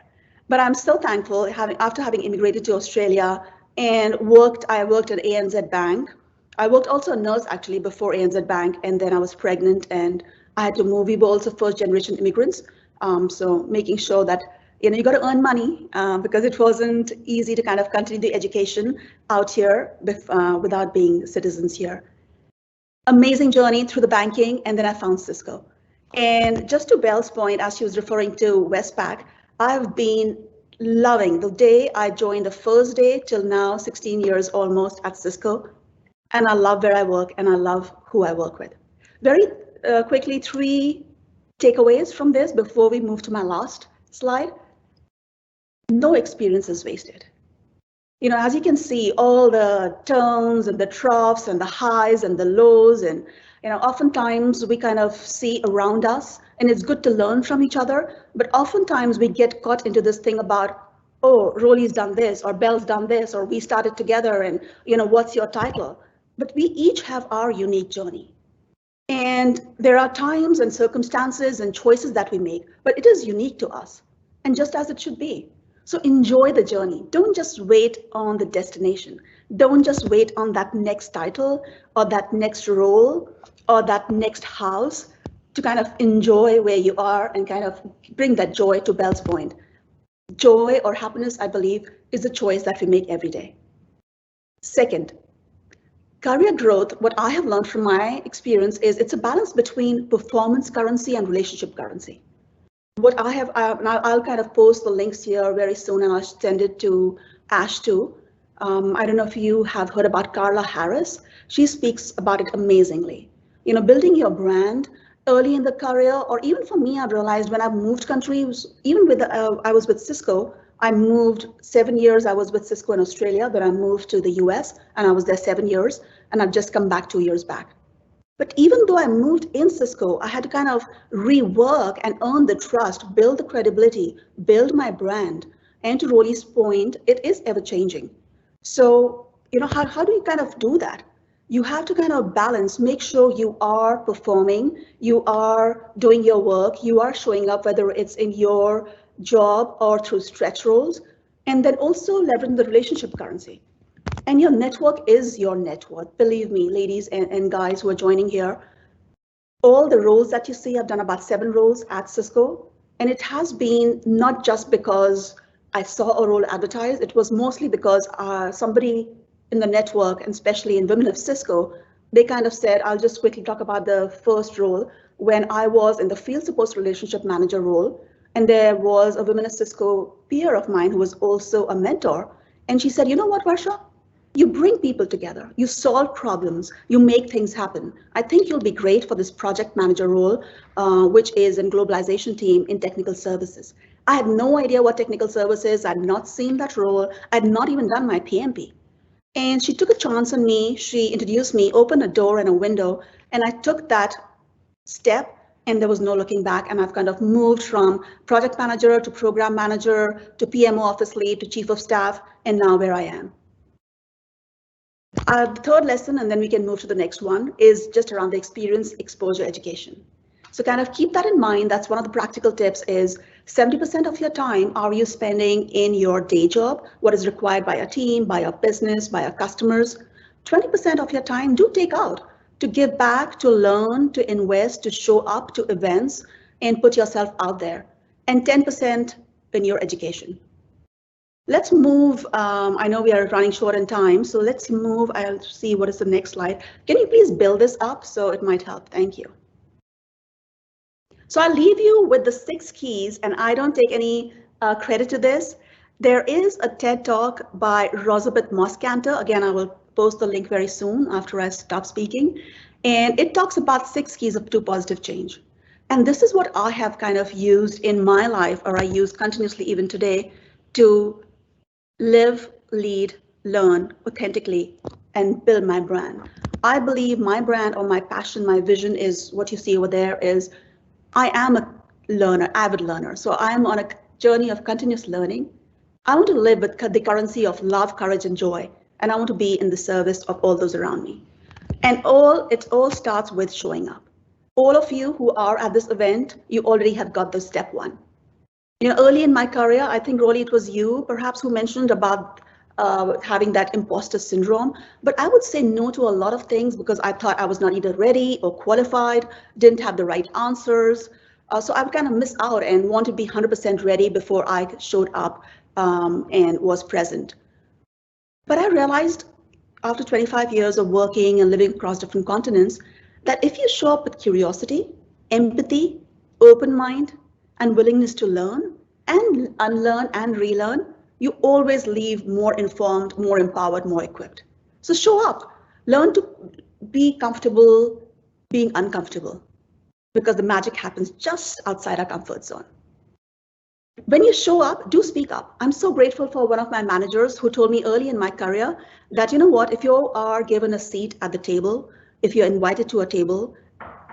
But I'm so thankful after having immigrated to Australia and I worked at ANZ Bank. I worked also a nurse actually before ANZ Bank, and then I was pregnant and I had to move. We were also first generation immigrants. So making sure that, you know, you got to earn money because it wasn't easy to kind of continue the education out here without being citizens here. Amazing journey through the banking, and then I found Cisco. And just to Belle's point, as she was referring to Westpac, I've been loving the day I joined, the first day till now, 16 years almost at Cisco. And I love where I work and I love who I work with. Very quickly, 3 takeaways from this before we move to my last slide. No experience is wasted. You know, as you can see, all the turns and the troughs and the highs and the lows, and you know, oftentimes we kind of see around us, and it's good to learn from each other, but oftentimes we get caught into this thing about, oh, Rolee's done this, or Belle's done this, or we started together, and you know, what's your title? But we each have our unique journey. And there are times and circumstances and choices that we make, but it is unique to us, and just as it should be. So enjoy the journey. Don't just wait on the destination. Don't just wait on that next title or that next role or that next house to kind of enjoy where you are and kind of bring that joy to Belle's point. Joy or happiness, I believe, is a choice that we make every day. Second, career growth, what I have learned from my experience is it's a balance between performance currency and relationship currency. What I have, I'll kind of post the links here very soon and I'll send it to Ash too. I don't know if you have heard about Carla Harris. She speaks about it amazingly. You know, building your brand early in the career, or even for me, I've realized when I've moved countries, even with, I was with Cisco, I moved 7 years, I was with Cisco in Australia, then I moved to the US and I was there 7 years and I've just come back 2 years back. But even though I moved in Cisco, I had to kind of rework and earn the trust, build the credibility, build my brand. And to Rolee's point, it is ever changing. So, you know, how do you kind of do that? You have to kind of balance, make sure you are performing, you are doing your work, you are showing up, whether it's in your job or through stretch roles, and then also leveraging the relationship currency. And your network is your net worth. Believe me, ladies and guys who are joining here, all the roles that you see, I've done about 7 roles at Cisco. And it has been not just because I saw a role advertised, it was mostly because somebody in the network, and especially in Women of Cisco, they kind of said, I'll just quickly talk about the first role when I was in the field support relationship manager role. And there was a Women of Cisco peer of mine who was also a mentor. And she said, you know what, Varsha? You bring people together, you solve problems, you make things happen. I think you'll be great for this project manager role, which is in globalization team in technical services. I had no idea what technical services, I'd not seen that role, I'd not even done my PMP. And she took a chance on me, she introduced me, opened a door and a window, and I took that step and there was no looking back. And I've kind of moved from project manager to program manager to PMO office lead to chief of staff, and now where I am. The third lesson, and then we can move to the next one, is just around the experience, exposure, education. So kind of keep that in mind. That's one of the practical tips is 70% of your time are you spending in your day job, what is required by a team, by a business, by our customers. 20% of your time do take out to give back, to learn, to invest, to show up to events and put yourself out there. And 10% in your education. Let's move, I know we are running short in time, so let's move, I'll see what is the next slide. Can you please build this up so it might help? Thank you. So I'll leave you with the 6 keys, and I don't take any credit to this. There is a TED Talk by Rosabeth Moscanter. Again, I will post the link very soon after I stop speaking. And it talks about 6 keys to positive change. And this is what I have kind of used in my life, or I use continuously even today, to live, lead, learn authentically, and build my brand. I believe my brand or my passion, my vision is what you see over there is I am a learner, avid learner. So I'm on a journey of continuous learning. I want to live with the currency of love, courage, and joy. And I want to be in the service of all those around me. And it all starts with showing up. All of you who are at this event, you already have got the step 1. You know, early in my career, I think, Rolee, it was you perhaps who mentioned about having that imposter syndrome. But I would say no to a lot of things because I thought I was not either ready or qualified, didn't have the right answers. So I would kind of miss out and want to be 100% ready before I showed up and was present. But I realized after 25 years of working and living across different continents, that if you show up with curiosity, empathy, open mind, and willingness to learn, and unlearn and relearn, you always leave more informed, more empowered, more equipped. So show up, learn to be comfortable being uncomfortable, because the magic happens just outside our comfort zone. When you show up, do speak up. I'm so grateful for one of my managers who told me early in my career that, you know what, if you are given a seat at the table, if you're invited to a table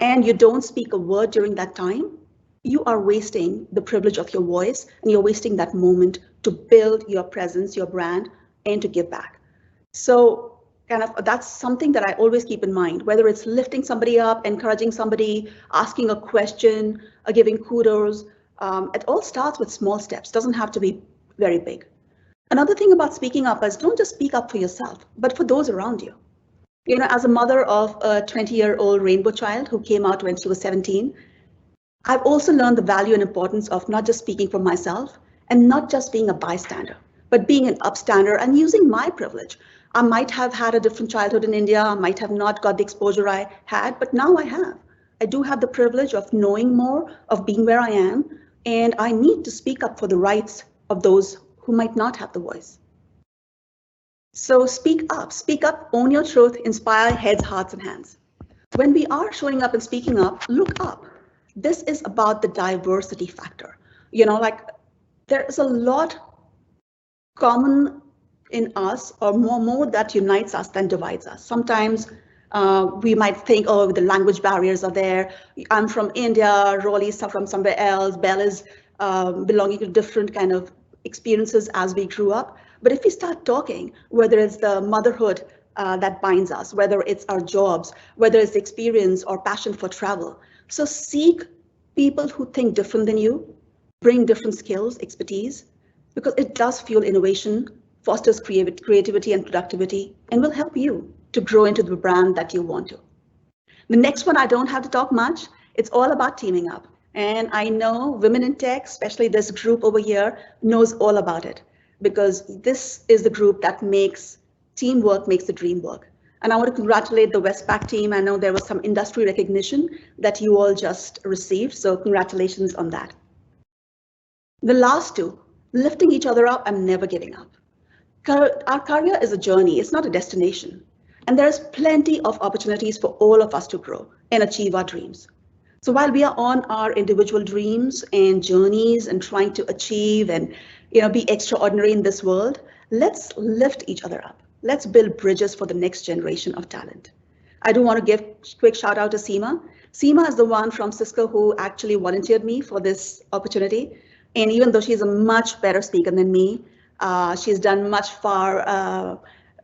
and you don't speak a word during that time, you are wasting the privilege of your voice, and you're wasting that moment to build your presence, your brand, and to give back. So kind of that's something that I always keep in mind, whether it's lifting somebody up, encouraging somebody, asking a question, or giving kudos. It all starts with small steps, doesn't have to be very big. Another thing about speaking up is don't just speak up for yourself, but for those around you. You know, as a mother of a 20-year-old rainbow child who came out when she was 17, I've also learned the value and importance of not just speaking for myself and not just being a bystander, but being an upstander and using my privilege. I might have had a different childhood in India, I might have not got the exposure I had, but now I have. I do have the privilege of knowing more, of being where I am, and I need to speak up for the rights of those who might not have the voice. So speak up, own your truth, inspire heads, hearts, and hands. When we are showing up and speaking up, look up. This is about the diversity factor. You know, like there is a lot common in us, or more that unites us than divides us. Sometimes we might think, oh, the language barriers are there. I'm from India, Rolee's from somewhere else, Belle is belonging to different kind of experiences as we grew up. But if we start talking, whether it's the motherhood that binds us, whether it's our jobs, whether it's experience or passion for travel. So seek people who think different than you, bring different skills, expertise, because it does fuel innovation, fosters creativity and productivity, and will help you to grow into the brand that you want to. The next one, I don't have to talk much. It's all about teaming up. And I know women in tech, especially this group over here, knows all about it, because this is the group that makes teamwork, makes the dream work. And I want to congratulate the Westpac team. I know there was some industry recognition that you all just received, so congratulations on that. The last two, lifting each other up and never giving up. Our career is a journey, it's not a destination. And there's plenty of opportunities for all of us to grow and achieve our dreams. So while we are on our individual dreams and journeys and trying to achieve and be extraordinary in this world, let's lift each other up. Let's build bridges for the next generation of talent. I do want to give a quick shout out to Seema. Seema is the one from Cisco who actually volunteered me for this opportunity. And even though she's a much better speaker than me, she's done much far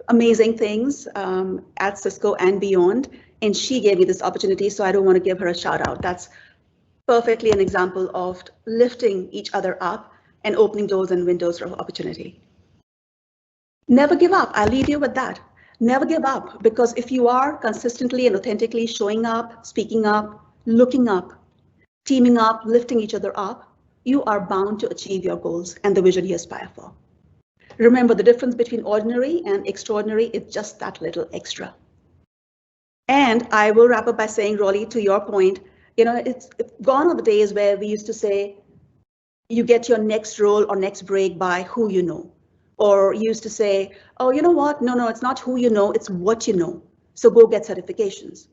amazing things at Cisco and beyond. And she gave me this opportunity, so I don't want to give her a shout out. That's perfectly an example of lifting each other up and opening doors and windows of opportunity. Never give up. I'll leave you with that. Never give up, because if you are consistently and authentically showing up, speaking up, looking up, teaming up, lifting each other up, you are bound to achieve your goals and the vision you aspire for. Remember, the difference between ordinary and extraordinary is just that little extra. And I will wrap up by saying, Rolee, to your point, it's gone are the days where we used to say, you get your next role or next break by who you know. Or used to say, oh, you know what? No, it's not who you know, it's what you know. So go get certifications.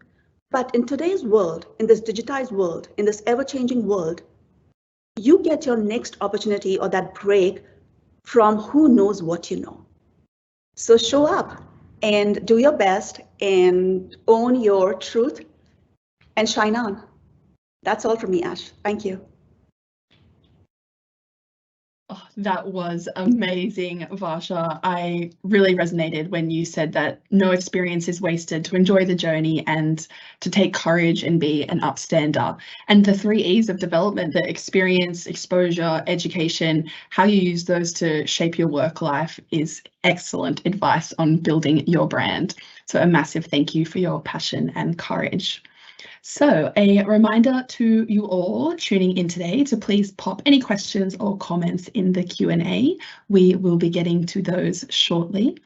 But in today's world, in this digitized world, in this ever-changing world, you get your next opportunity or that break from who knows what you know. So show up and do your best and own your truth and shine on. That's all from me, Ash. Thank you. Oh, that was amazing, Varsha. I really resonated when you said that no experience is wasted, to enjoy the journey and to take courage and be an upstander. And the 3 E's of development, the experience, exposure, education, how you use those to shape your work life is excellent advice on building your brand. So a massive thank you for your passion and courage. So a reminder to you all tuning in today to please pop any questions or comments in the Q&A. We will be getting to those shortly.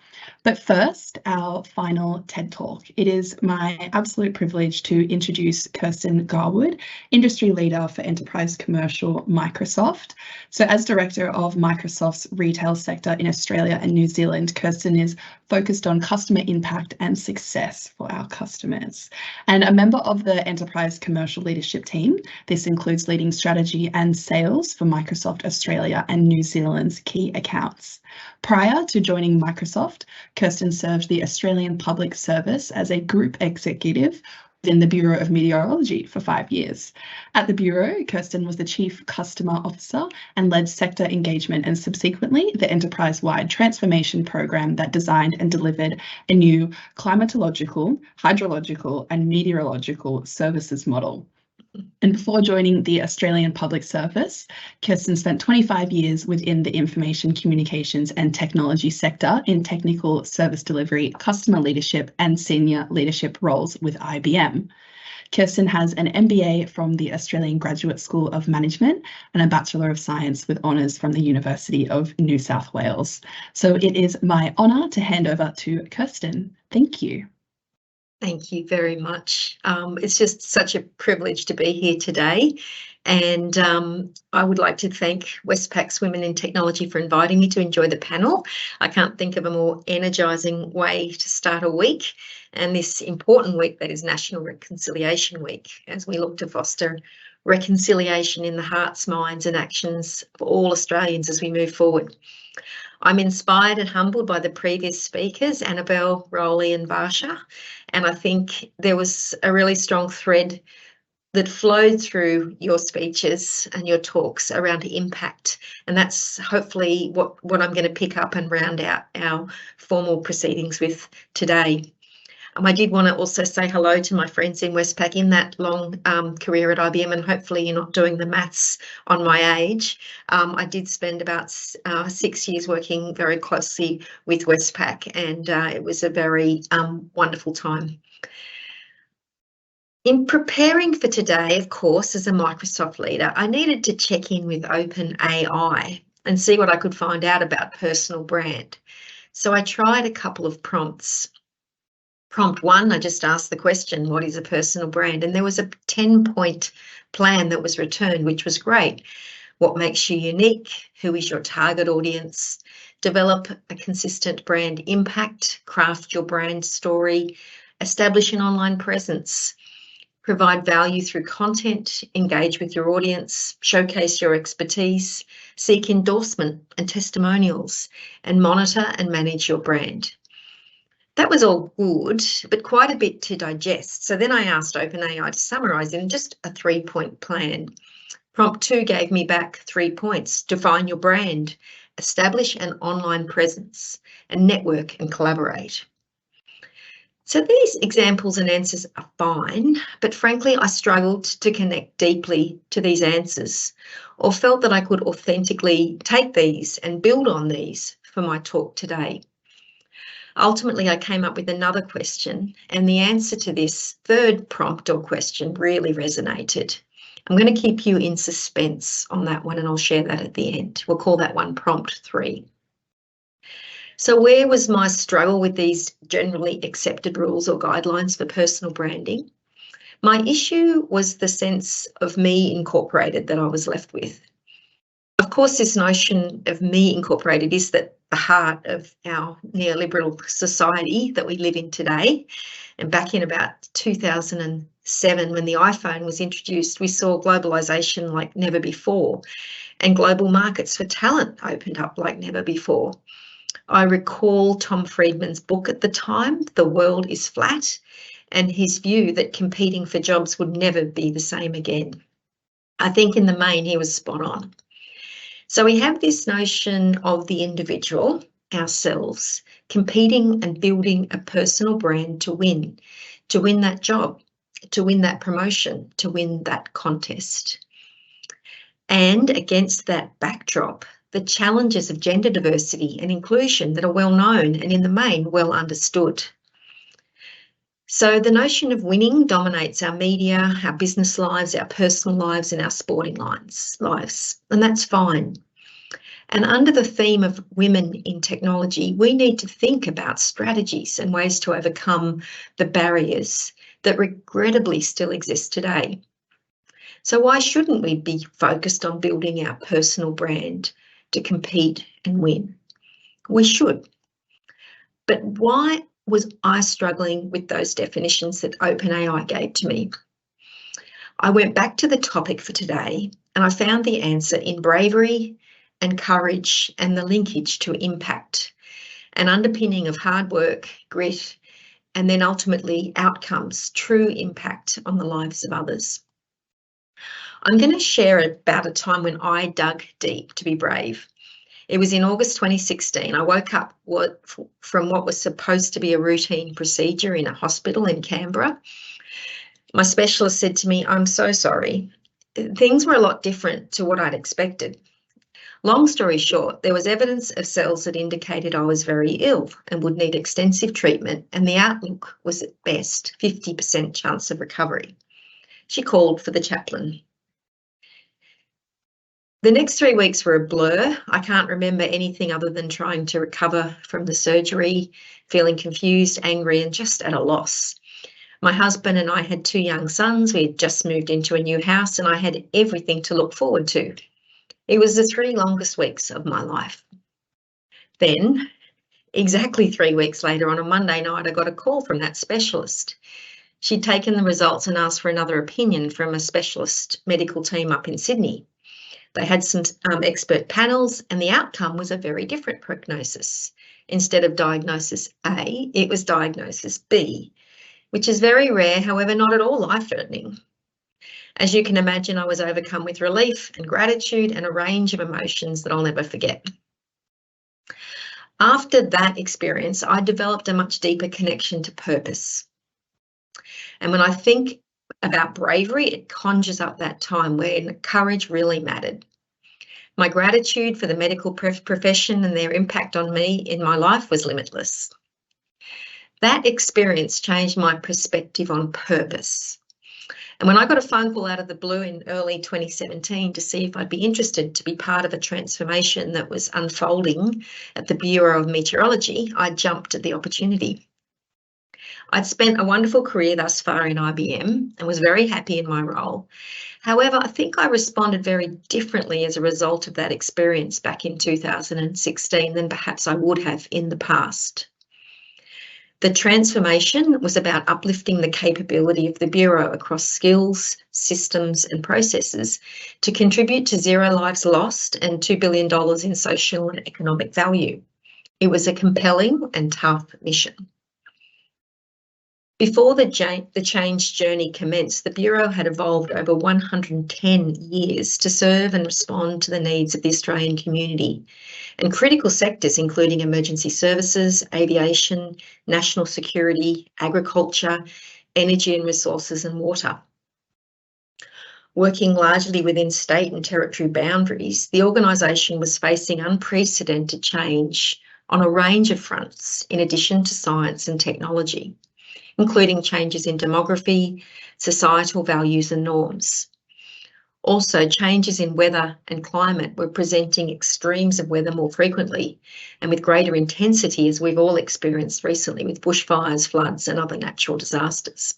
But first, our final TED Talk. It is my absolute privilege to introduce Kirsten Garwood, Industry Leader for Enterprise Commercial Microsoft. So as Director of Microsoft's retail sector in Australia and New Zealand, Kirsten is focused on customer impact and success for our customers. And a member of the Enterprise Commercial Leadership team, this includes leading strategy and sales for Microsoft Australia and New Zealand's key accounts. Prior to joining Microsoft, Kirsten served the Australian Public Service as a group executive within the Bureau of Meteorology for 5 years. At the Bureau, Kirsten was the Chief Customer Officer and led sector engagement and subsequently the enterprise-wide transformation program that designed and delivered a new climatological, hydrological and meteorological services model. And before joining the Australian Public Service, Kirsten spent 25 years within the information communications and technology sector in technical service delivery, customer leadership and senior leadership roles with IBM. Kirsten has an MBA from the Australian Graduate School of Management and a Bachelor of Science with honours from the University of New South Wales. So it is my honour to hand over to Kirsten. Thank you. Thank you very much. It's just such a privilege to be here today. And I would like to thank Westpac's Women in Technology for inviting me to enjoy the panel. I can't think of a more energising way to start a week, and this important week that is National Reconciliation Week, as we look to foster reconciliation in the hearts, minds and actions of all Australians as we move forward. I'm inspired and humbled by the previous speakers, Annabel, Rolee and Varsha, and I think there was a really strong thread that flowed through your speeches and your talks around impact, and that's hopefully what I'm going to pick up and round out our formal proceedings with today. I did want to also say hello to my friends in Westpac in that long career at IBM, and hopefully you're not doing the maths on my age. I did spend about 6 years working very closely with Westpac, and it was a very wonderful time. In preparing for today, of course, as a Microsoft leader, I needed to check in with OpenAI and see what I could find out about personal brand. So I tried a couple of prompts. Prompt 1, I just asked the question, what is a personal brand? And there was a 10-point plan that was returned, which was great. What makes you unique? Who is your target audience? Develop a consistent brand impact, craft your brand story, establish an online presence, provide value through content, engage with your audience, showcase your expertise, seek endorsement and testimonials, and monitor and manage your brand. That was all good, but quite a bit to digest. So then I asked OpenAI to summarise in just a 3-point plan. Prompt 2 gave me back 3 points. Define your brand, establish an online presence, and network and collaborate. So these examples and answers are fine, but frankly, I struggled to connect deeply to these answers, or felt that I could authentically take these and build on these for my talk today. Ultimately, I came up with another question, and the answer to this third prompt or question really resonated. I'm going to keep you in suspense on that one, and I'll share that at the end. We'll call that one prompt 3. So where was my struggle with these generally accepted rules or guidelines for personal branding? My issue was the sense of me incorporated that I was left with. Of course, this notion of me incorporated is at the heart of our neoliberal society that we live in today. And back in about 2007, when the iPhone was introduced, we saw globalisation like never before, and global markets for talent opened up like never before. I recall Tom Friedman's book at the time, The World is Flat, and his view that competing for jobs would never be the same again. I think in the main he was spot on. So we have this notion of the individual, ourselves, competing and building a personal brand to win that job, to win that promotion, to win that contest. And against that backdrop, the challenges of gender diversity and inclusion that are well known and in the main well understood. So the notion of winning dominates our media, our business lives, our personal lives and our sporting lives, and that's fine. And under the theme of women in technology, we need to think about strategies and ways to overcome the barriers that regrettably still exist today. So why shouldn't we be focused on building our personal brand to compete and win? We should. But why was I struggling with those definitions that OpenAI gave to me? I went back to the topic for today and I found the answer in bravery and courage and the linkage to impact, an underpinning of hard work, grit, and then ultimately outcomes, true impact on the lives of others. I'm going to share about a time when I dug deep to be brave. It was in August 2016. I woke up from what was supposed to be a routine procedure in a hospital in Canberra. My specialist said to me, "I'm so sorry. Things were a lot different to what I'd expected." Long story short, there was evidence of cells that indicated I was very ill and would need extensive treatment, and the outlook was at best 50% chance of recovery. She called for the chaplain. The next 3 weeks were a blur. I can't remember anything other than trying to recover from the surgery, feeling confused, angry, and just at a loss. My husband and I had 2 young sons. We had just moved into a new house and I had everything to look forward to. It was the 3 longest weeks of my life. Then, exactly 3 weeks later, on a Monday night, I got a call from that specialist. She'd taken the results and asked for another opinion from a specialist medical team up in Sydney. They had some expert panels and the outcome was a very different prognosis. Instead of diagnosis A, it was diagnosis B, which is very rare, however, not at all life-threatening. As you can imagine, I was overcome with relief and gratitude and a range of emotions that I'll never forget. After that experience, I developed a much deeper connection to purpose. And when I think about bravery, it conjures up that time when courage really mattered. My gratitude for the medical profession and their impact on me in my life was limitless. That experience changed my perspective on purpose. And when I got a phone call out of the blue in early 2017 to see if I'd be interested to be part of a transformation that was unfolding at the Bureau of Meteorology, I jumped at the opportunity. I'd spent a wonderful career thus far in IBM and was very happy in my role. However, I think I responded very differently as a result of that experience back in 2016 than perhaps I would have in the past. The transformation was about uplifting the capability of the Bureau across skills, systems and processes to contribute to 0 lives lost and $2 billion in social and economic value. It was a compelling and tough mission. Before the change journey commenced, the Bureau had evolved over 110 years to serve and respond to the needs of the Australian community and critical sectors including emergency services, aviation, national security, agriculture, energy and resources and water. Working largely within state and territory boundaries, the organisation was facing unprecedented change on a range of fronts in addition to science and technology, including changes in demography, societal values and norms. Also, changes in weather and climate were presenting extremes of weather more frequently and with greater intensity, as we've all experienced recently with bushfires, floods and other natural disasters.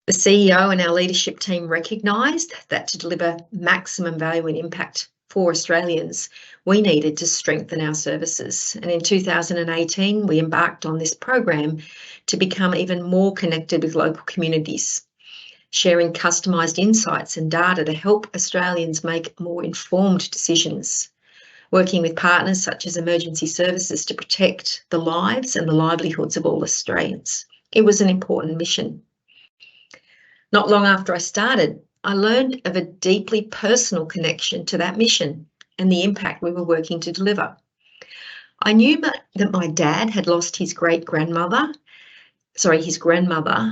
The CEO and our leadership team recognised that to deliver maximum value and impact for Australians, we needed to strengthen our services. And in 2018, we embarked on this program to become even more connected with local communities, sharing customised insights and data to help Australians make more informed decisions, working with partners such as emergency services to protect the lives and the livelihoods of all Australians. It was an important mission. Not long after I started, I learned of a deeply personal connection to that mission and the impact we were working to deliver. I knew that my dad had lost his grandmother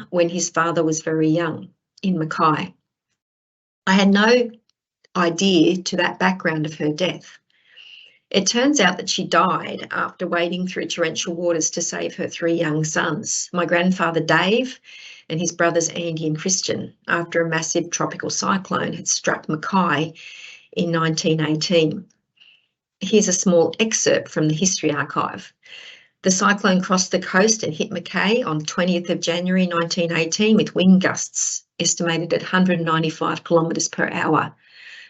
when his father was very young in McCabe. I had no idea to that background of her death. It turns out that she died after wading through torrential waters to save her 3 young sons, my grandfather Dave and his brothers Andy and Kirsten, after a massive tropical cyclone had struck McCabe in 1918. Here's a small excerpt from the History Archive. The cyclone crossed the coast and hit McCabe on 20th of January 1918 with wind gusts estimated at 195 kilometres per hour.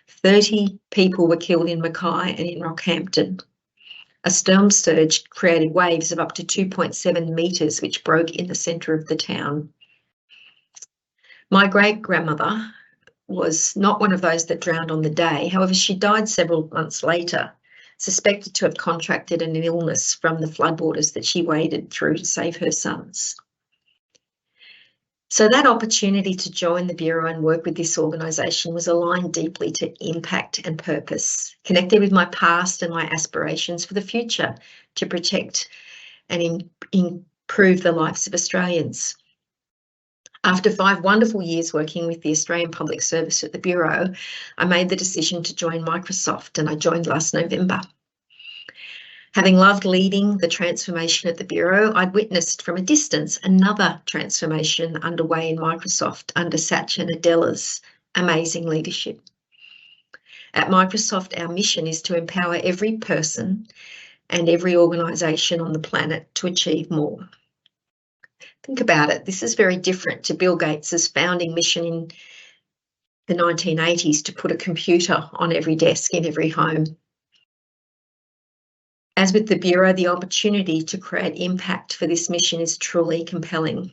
30 people were killed in Mackay and in Rockhampton. A storm surge created waves of up to 2.7 metres, which broke in the centre of the town. My great-grandmother was not one of those that drowned on the day. However, she died several months later, suspected to have contracted an illness from the floodwaters that she waded through to save her sons. So that opportunity to join the Bureau and work with this organisation was aligned deeply to impact and purpose, connected with my past and my aspirations for the future to protect and improve the lives of Australians. After 5 wonderful years working with the Australian Public Service at the Bureau, I made the decision to join Microsoft, and I joined last November. Having loved leading the transformation at the Bureau, I'd witnessed from a distance another transformation underway in Microsoft under Satya Nadella's amazing leadership. At Microsoft, our mission is to empower every person and every organisation on the planet to achieve more. Think about it. This is very different to Bill Gates's founding mission in the 1980s to put a computer on every desk in every home. As with the Bureau, the opportunity to create impact for this mission is truly compelling.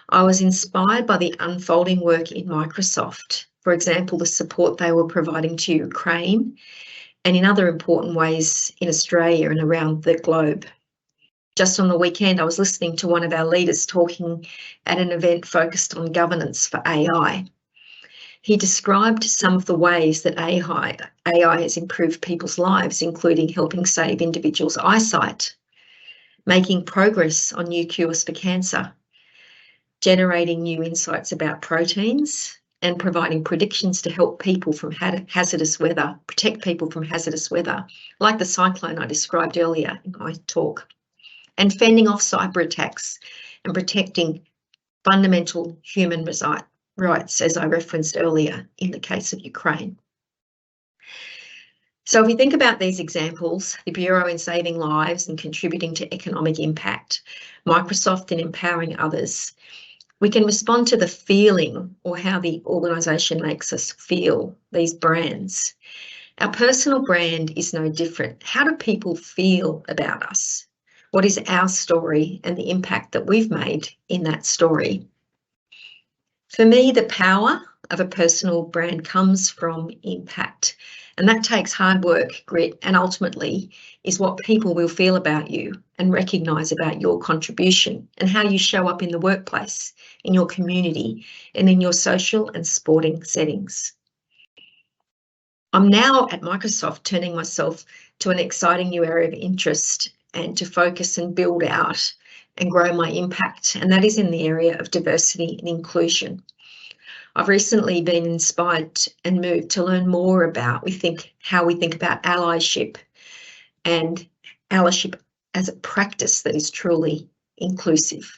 I was inspired by the unfolding work in Microsoft, for example, the support they were providing to Ukraine and in other important ways in Australia and around the globe. Just on the weekend, I was listening to one of our leaders talking at an event focused on governance for AI. He described some of the ways that AI has improved people's lives, including helping save individuals' eyesight, making progress on new cures for cancer, generating new insights about proteins, and providing predictions to help people from hazardous weather, protect people from hazardous weather, like the cyclone I described earlier in my talk, and fending off cyber attacks and protecting fundamental human rights, as I referenced earlier in the case of Ukraine. So if we think about these examples, the Bureau in saving lives and contributing to economic impact, Microsoft in empowering others, we can respond to the feeling or how the organisation makes us feel, these brands. Our personal brand is no different. How do people feel about us? What is our story and the impact that we've made in that story? For me, the power of a personal brand comes from impact, and that takes hard work, grit, and ultimately is what people will feel about you and recognise about your contribution and how you show up in the workplace, in your community, and in your social and sporting settings. I'm now at Microsoft turning myself to an exciting new area of interest and to focus and build out and grow my impact, and that is in the area of diversity and inclusion. I've recently been inspired and moved to learn more about how we think about allyship and allyship as a practice that is truly inclusive.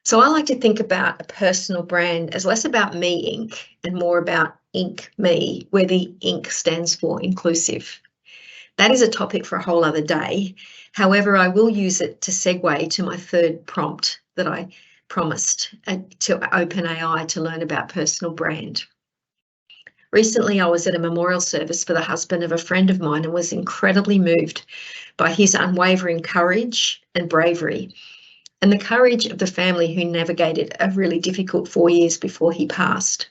So I like to think about a personal brand as less about me Inc. and more about Inc. Me, where the Inc. stands for inclusive. That is a topic for a whole other day. However, I will use it to segue to my third prompt that I promised to OpenAI to learn about personal brand. Recently, I was at a memorial service for the husband of a friend of mine and was incredibly moved by his unwavering courage and bravery, and the courage of the family who navigated a really difficult 4 years before he passed.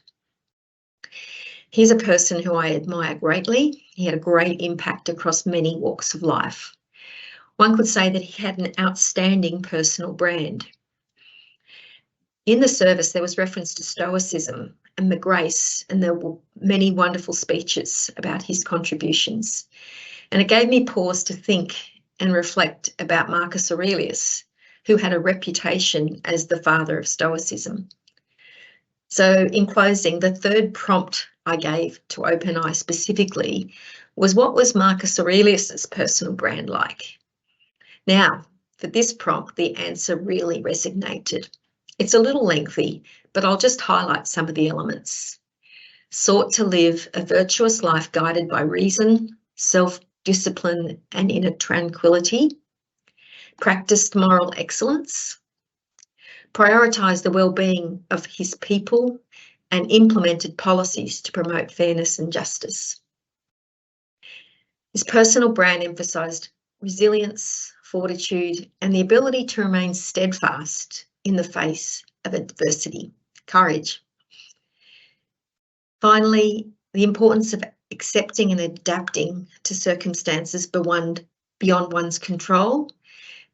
He's a person who I admire greatly. He had a great impact across many walks of life. One could say that he had an outstanding personal brand. In the service, there was reference to stoicism and the grace, and there were many wonderful speeches about his contributions. And it gave me pause to think and reflect about Marcus Aurelius, who had a reputation as the father of stoicism. So in closing, the third prompt I gave to OpenAI specifically was, what was Marcus Aurelius's personal brand like? Now, for this prompt, the answer really resonated. It's a little lengthy, but I'll just highlight some of the elements. sought to live a virtuous life guided by reason, self-discipline and inner tranquility, practiced moral excellence, prioritised the well-being of his people, and implemented policies to promote fairness and justice. His personal brand emphasised resilience, fortitude, and the ability to remain steadfast in the face of adversity, courage. Finally, the importance of accepting and adapting to circumstances beyond one's control,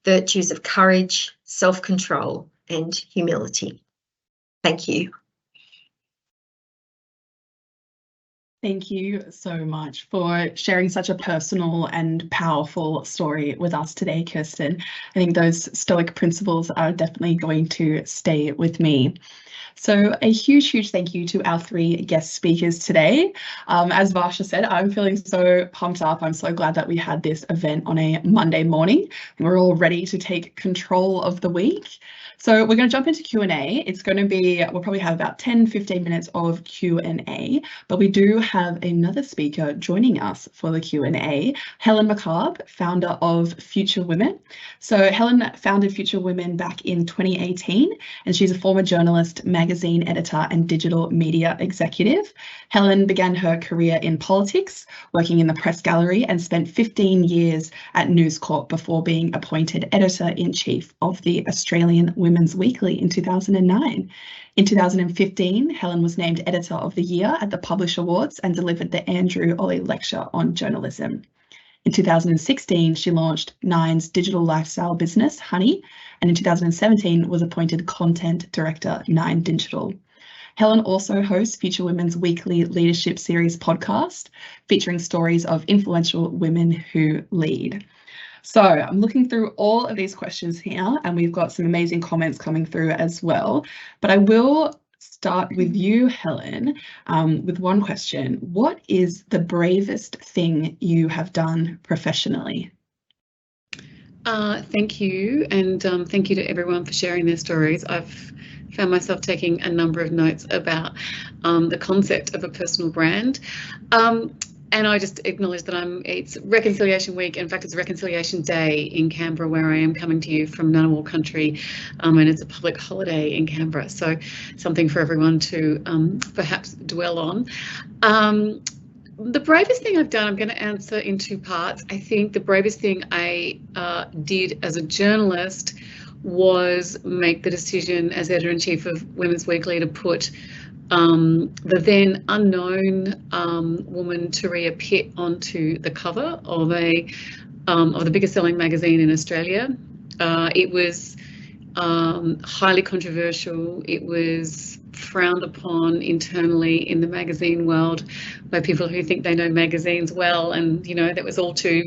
virtues of courage, self-control, and humility. Thank you. Thank you so much for sharing such a personal and powerful story with us today, Kirsten. I think those Stoic principles are definitely going to stay with me. So a huge thank you to our 3 guest speakers today. As Varsha said, I'm feeling so pumped up. I'm so glad that we had this event on a Monday morning. We're all ready to take control of the week. So we're going to jump into Q&A. It's going to be, we'll probably have about 10-15 minutes of Q&A, but we do have another speaker joining us for the Q&A, Helen McCabe, founder of Future Women. So Helen founded Future Women back in 2018, and she's a former journalist, magazine editor, and digital media executive. Helen began her career in politics, working in the press gallery, and spent 15 years at News Corp before being appointed editor-in-chief of the Australian Women's Weekly in 2009. In 2015, Helen was named Editor of the Year at the Publish Awards and delivered the Andrew Ollie Lecture on Journalism. In 2016, she launched Nine's digital lifestyle business, Honey, and in 2017 was appointed Content Director, Nine Digital. Helen also hosts Future Women's weekly leadership series podcast, featuring stories of influential women who lead. So I'm looking through all of these questions here, and we've got some amazing comments coming through as well. But I will start with you, Helen, with one question. What is the bravest thing you have done professionally? Thank you, and thank you to everyone for sharing their stories. I've found myself taking a number of notes about the concept of a personal brand. And I just acknowledge that it's Reconciliation Week. In fact, it's Reconciliation Day in Canberra, where I am coming to you from Ngunnawal country, and it's a public holiday in Canberra. So something for everyone to perhaps dwell on. The bravest thing I've done, I'm going to answer in 2 parts. I think the bravest thing I did as a journalist was make the decision as editor-in-chief of Women's Weekly to put the then unknown woman Turia Pitt onto the cover of the biggest selling magazine in Australia. It was highly controversial. It was frowned upon internally in the magazine world by people who think they know magazines well, and you know that was all too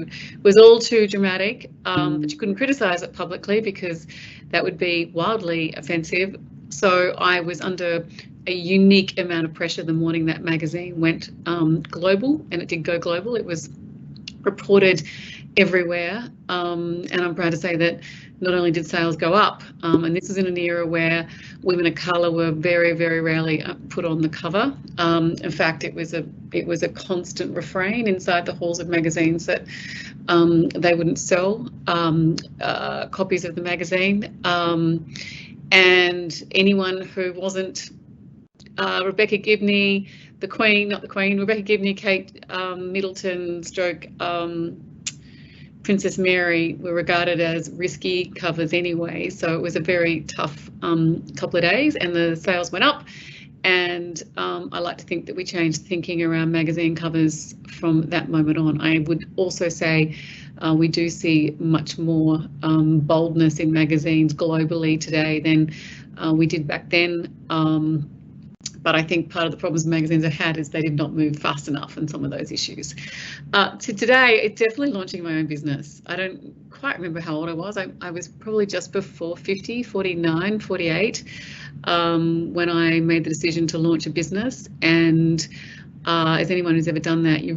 dramatic. But you couldn't criticise it publicly because that would be wildly offensive. So I was under a unique amount of pressure the morning that magazine went global, and it did go global. It was reported everywhere, and I'm proud to say that not only did sales go up, and this was in an era where women of colour were very, very rarely put on the cover. In fact, it was a constant refrain inside the halls of magazines that they wouldn't sell copies of the magazine, and anyone who wasn't Rebecca Gibney, the Queen, not the Queen, Rebecca Gibney, Kate Middleton, Princess Mary were regarded as risky covers anyway. So it was a very tough couple of days, and the sales went up. And I like to think that we changed thinking around magazine covers from that moment on. I would also say we do see much more boldness in magazines globally today than we did back then. But I think part of the problems magazines have had is they did not move fast enough on some of those issues. To today, it's definitely launching my own business. I don't quite remember how old I was. I was probably just before 50, 49, 48, when I made the decision to launch a business. And as anyone who's ever done that, you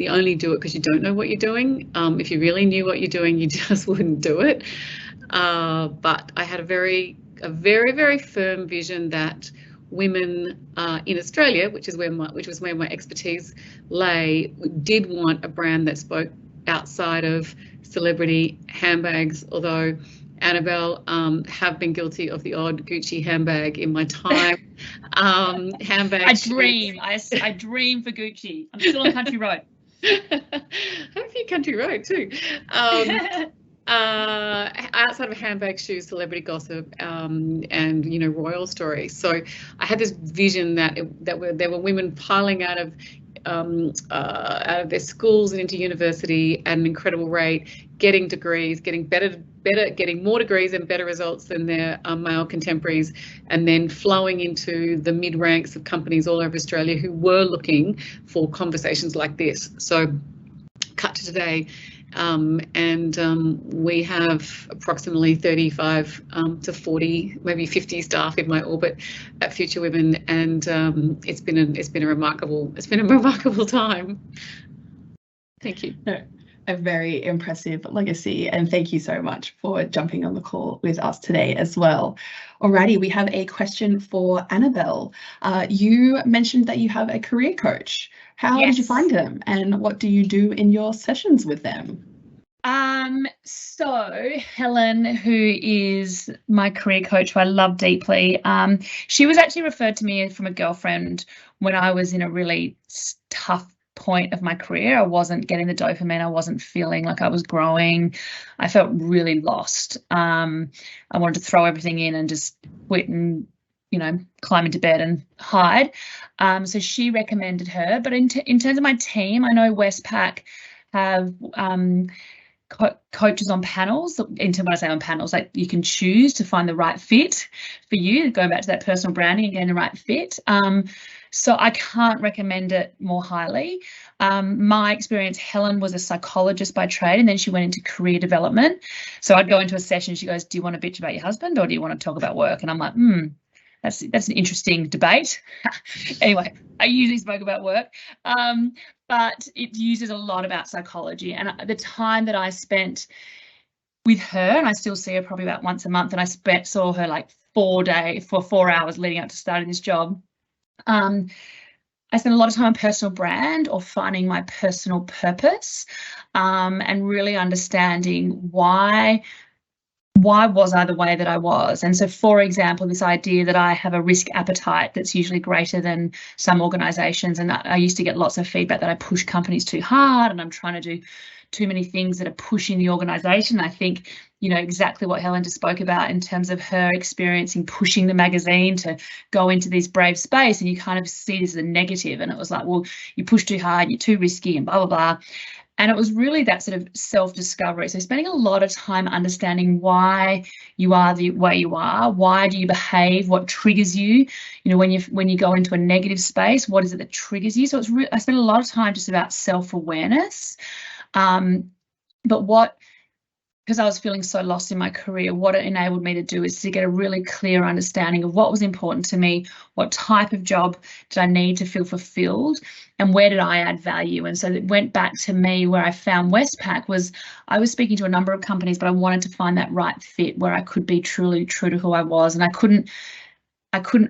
only do it because you don't know what you're doing. If you really knew what you're doing, you just wouldn't do it. But I had a very, very firm vision that women in Australia, which was where my expertise lay, did want a brand that spoke outside of celebrity handbags, although Annabel, have been guilty of the odd Gucci handbag in my time. Handbag. I dream for Gucci. I'm still on Country Road. Hopefully Country Road too. Outside of handbag, shoes, celebrity gossip, and royal stories. So I had this vision that there were women piling out of their schools and into university at an incredible rate, getting degrees, getting more degrees and better results than their male contemporaries, and then flowing into the mid ranks of companies all over Australia who were looking for conversations like this. So cut to today, we have approximately 35 to 40, maybe 50 staff in my orbit at Future Women, and it's been a remarkable time. Thank you. No, a very impressive legacy, and thank you so much for jumping on the call with us today as well. Alrighty, we have a question for Annabel. You mentioned that you have a career coach. How did you find him, and what do you do in your sessions with them? So Helen, who is my career coach, who I love deeply, she was actually referred to me from a girlfriend when I was in a really tough point of my career. I wasn't getting the dopamine. I wasn't feeling like I was growing. I felt really lost. I wanted to throw everything in and just quit and climb into bed and hide. So she recommended her. But in terms of my team, I know Westpac have coaches on panels. When I say on panels, like you can choose to find the right fit for you, going back to that personal branding and getting the right fit. So I can't recommend it more highly. My experience, Helen was a psychologist by trade, and then she went into career development. So I'd go into a session, she goes, do you want to bitch about your husband, or do you want to talk about work? And I'm like, that's an interesting debate. Anyway, I usually spoke about work, but it uses a lot about psychology. And the time that I spent with her, and I still see her probably about once a month, and I saw her like 4 hours leading up to starting this job. I spent a lot of time on personal brand or finding my personal purpose, and really understanding why was I the way that I was? And so, for example, this idea that I have a risk appetite that's usually greater than some organisations, and I used to get lots of feedback that I push companies too hard and I'm trying to do too many things that are pushing the organisation. I think, exactly what Helen just spoke about in terms of her experience in pushing the magazine to go into this brave space, and you kind of see this as a negative, and it was like, well, you push too hard, you're too risky, and blah, blah, blah. And it was really that sort of self-discovery. So spending a lot of time understanding why you are the way you are, why do you behave, what triggers you, when you go into a negative space, what is it that triggers you? So I spent a lot of time just about self-awareness. But because I was feeling so lost in my career, what it enabled me to do is to get a really clear understanding of what was important to me, what type of job did I need to feel fulfilled, and where did I add value. And so it went back to me where I found Westpac was I was speaking to a number of companies, but I wanted to find that right fit where I could be truly true to who I was. And I couldn't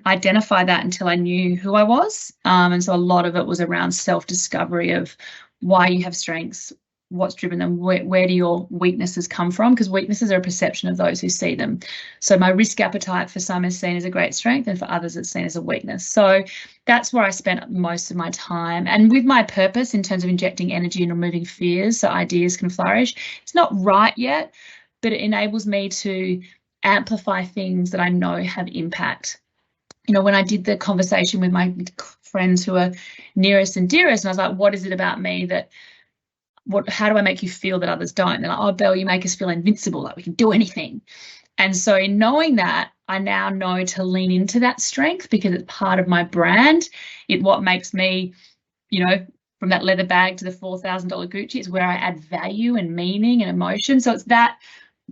identify that until I knew who I was. And so a lot of it was around self-discovery of why you have strengths, what's driven them, where do your weaknesses come from? Because weaknesses are a perception of those who see them. So my risk appetite for some is seen as a great strength, and for others it's seen as a weakness. So that's where I spent most of my time. And with my purpose in terms of injecting energy and removing fears so ideas can flourish, it's not right yet, but it enables me to amplify things that I know have impact. When I did the conversation with my friends who are nearest and dearest, and I was like, what is it about me that how do I make you feel that others don't? And they're like, oh, Belle, you make us feel invincible, like we can do anything. And so in knowing that, I now know to lean into that strength because it's part of my brand. What makes me, from that leather bag to the $4,000 Gucci, it's where I add value and meaning and emotion. So it's that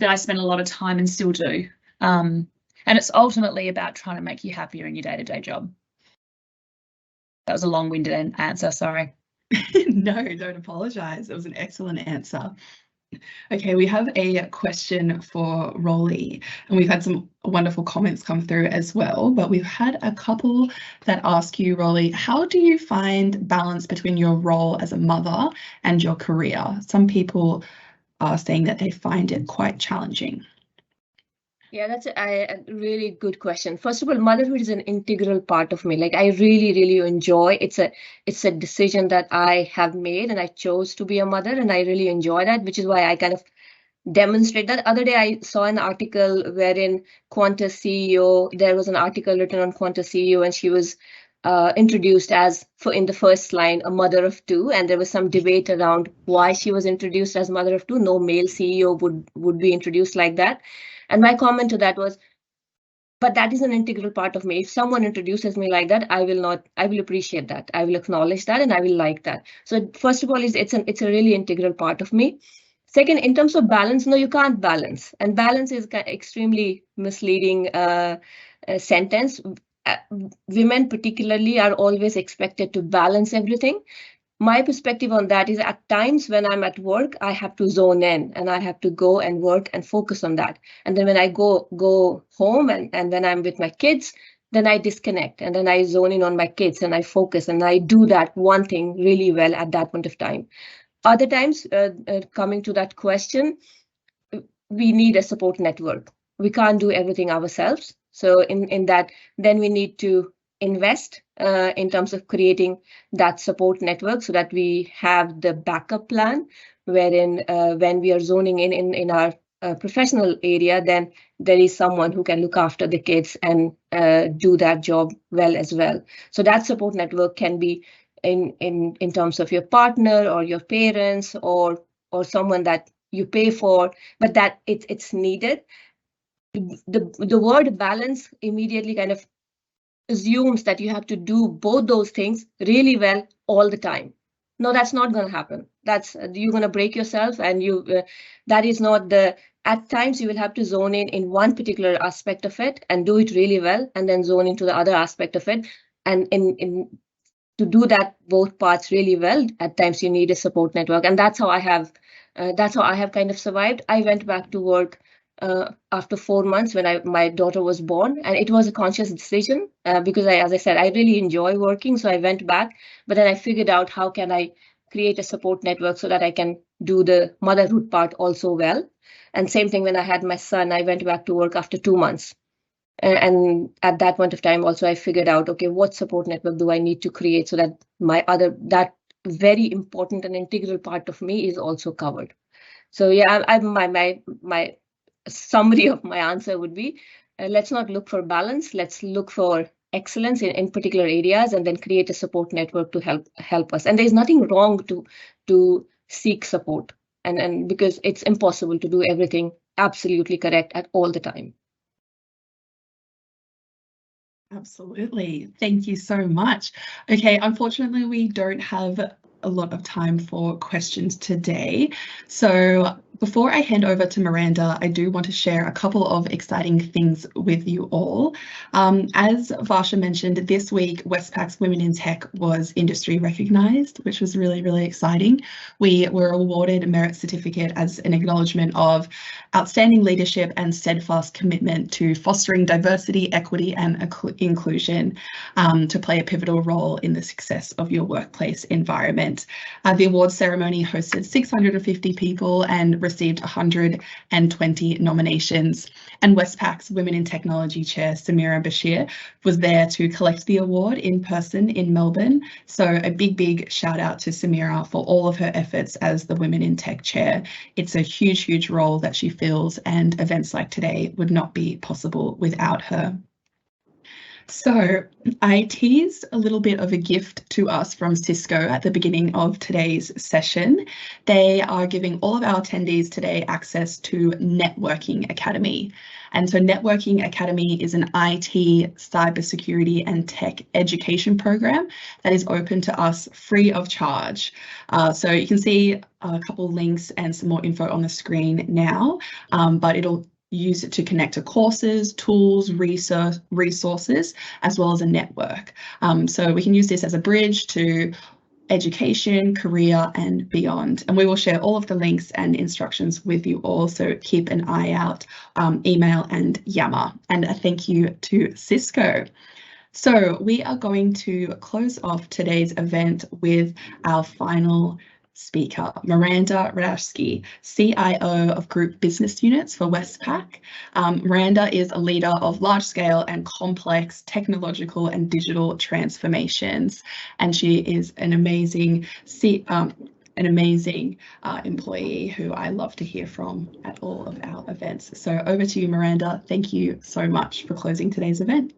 I spend a lot of time and still do. And it's ultimately about trying to make you happier in your day-to-day job. That was a long-winded answer, sorry. No, don't apologise. It was an excellent answer. Okay, we have a question for Rolee, and we've had some wonderful comments come through as well, but we've had a couple that ask you, Rolee, how do you find balance between your role as a mother and your career? Some people are saying that they find it quite challenging. Yeah, that's a really good question. First of all, motherhood is an integral part of me. Like I really enjoy. It's a decision that I have made, and I chose to be a mother, and I really enjoy that, which is why I kind of demonstrate that. Other day, I saw an article wherein Qantas CEO. There was an article written on Qantas CEO, and she was introduced as, in the first line, a mother of two, and there was some debate around why she was introduced as mother of two. No male CEO would be introduced like that. And my comment to that was, but that is an integral part of me. If someone introduces me like that, I will appreciate that. I will acknowledge that, and I will like that. So first of all, it's a really integral part of me. Second, in terms of balance, no, you can't balance. And balance is an extremely misleading sentence. Women particularly are always expected to balance everything. My perspective on that is, at times when I'm at work, I have to zone in, and I have to go and work and focus on that. And then when I go home and when I'm with my kids, then I disconnect, and then I zone in on my kids, and I focus, and I do that one thing really well at that point of time. Other times, coming to that question, we need a support network. We can't do everything ourselves. So in that, then we need to invest in terms of creating that support network, so that we have the backup plan, wherein when we are zoning in our professional area, then there is someone who can look after the kids and do that job well as well. So that support network can be in terms of your partner or your parents or someone that you pay for, but that it's needed. The word balance immediately kind of assumes that you have to do both those things really well all the time. No, that's not going to happen. You're going to break yourself, and that is not the. At times you will have to zone in one particular aspect of it and do it really well, and then zone into the other aspect of it. And to do that both parts really well, at times you need a support network, and that's how I have kind of survived. I went back to work after 4 months when my daughter was born, and it was a conscious decision because as I said, I really enjoy working, so I went back. But then I figured out, how can I create a support network so that I can do the motherhood part also well. And same thing when I had my son, I went back to work after 2 months. And at that point of time also, I figured out, okay, what support network do I need to create so that that very important and integral part of me is also covered. So yeah, my summary of my answer would be, let's not look for balance. Let's look for excellence in particular areas, and then create a support network to help us. And there's nothing wrong to seek support, and because it's impossible to do everything absolutely correct at all the time. Absolutely. Thank you so much. Okay, unfortunately, we don't have a lot of time for questions today. So before I hand over to Miranda, I do want to share a couple of exciting things with you all. As Varsha mentioned, this week, Westpac's Women in Tech was industry recognised, which was really, really exciting. We were awarded a merit certificate as an acknowledgement of outstanding leadership and steadfast commitment to fostering diversity, equity and inclusion to play a pivotal role in the success of your workplace environment. The awards ceremony hosted 650 people and received 120 nominations. And Westpac's Women in Technology Chair, Samira Bashir, was there to collect the award in person in Melbourne. So a big shout out to Samira for all of her efforts as the Women in Tech Chair. It's a huge role that she fills, and events like today would not be possible without her. So I teased a little bit of a gift to us from Cisco at the beginning of today's session. They are giving all of our attendees today access to Networking Academy. And so Networking Academy is an IT, cybersecurity and tech education program that is open to us free of charge. So you can see a couple of links and some more info on the screen now, but it'll use it to connect to courses, tools, resources, as well as a network. So we can use this as a bridge to education, career, and beyond. And we will share all of the links and instructions with you all, so keep an eye out, email and Yammer. And a thank you to Cisco. So we are going to close off today's event with our final speaker, Miranda Ratajski, CIO of Group Business Units for Westpac. Miranda is a leader of large-scale and complex technological and digital transformations, and she is an amazing employee who I love to hear from at all of our events. So over to you, Miranda. Thank you so much for closing today's event.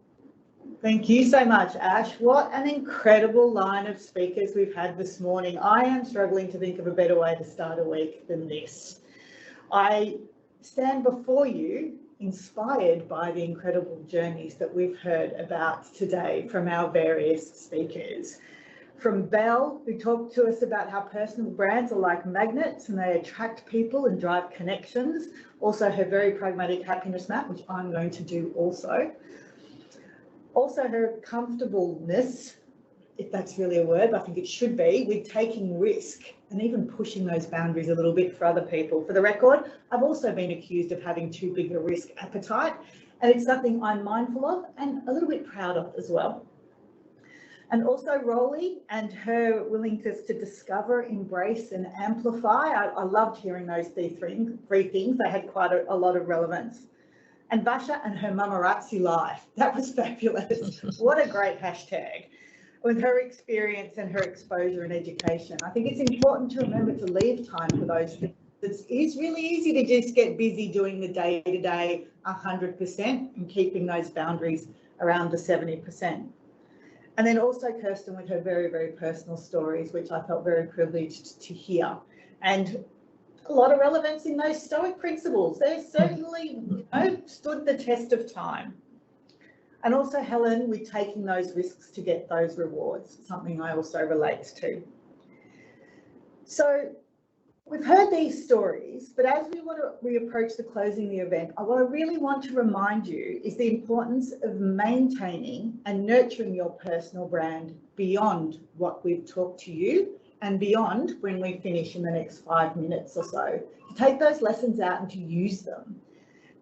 Thank you so much, Ash. What an incredible line of speakers we've had this morning. I am struggling to think of a better way to start a week than this. I stand before you inspired by the incredible journeys that we've heard about today from our various speakers. From Belle, who talked to us about how personal brands are like magnets and they attract people and drive connections. Also her very pragmatic happiness map, which I'm going to do also. Also her comfortableness, if that's really a word, but I think it should be, with taking risk and even pushing those boundaries a little bit for other people. For the record, I've also been accused of having too big a risk appetite, and it's something I'm mindful of and a little bit proud of as well. And also Rolee and her willingness to discover, embrace and amplify. I loved hearing those three things. They had quite a lot of relevance. And Varsha and her mamarazzi life. That was fabulous. What a great hashtag. With her experience and her exposure and education. I think it's important to remember to leave time for those things. It's really easy to just get busy doing the day-to-day 100% and keeping those boundaries around the 70%. And then also Kirsten with her very, very personal stories, which I felt very privileged to hear. And a lot of relevance in those Stoic principles. They certainly stood the test of time. And also Helen with taking those risks to get those rewards, something I also relate to. So we've heard these stories, but as we approach the closing of the event, what I really want to remind you is the importance of maintaining and nurturing your personal brand beyond what we've talked to you and beyond when we finish in the next 5 minutes or so, to take those lessons out and to use them.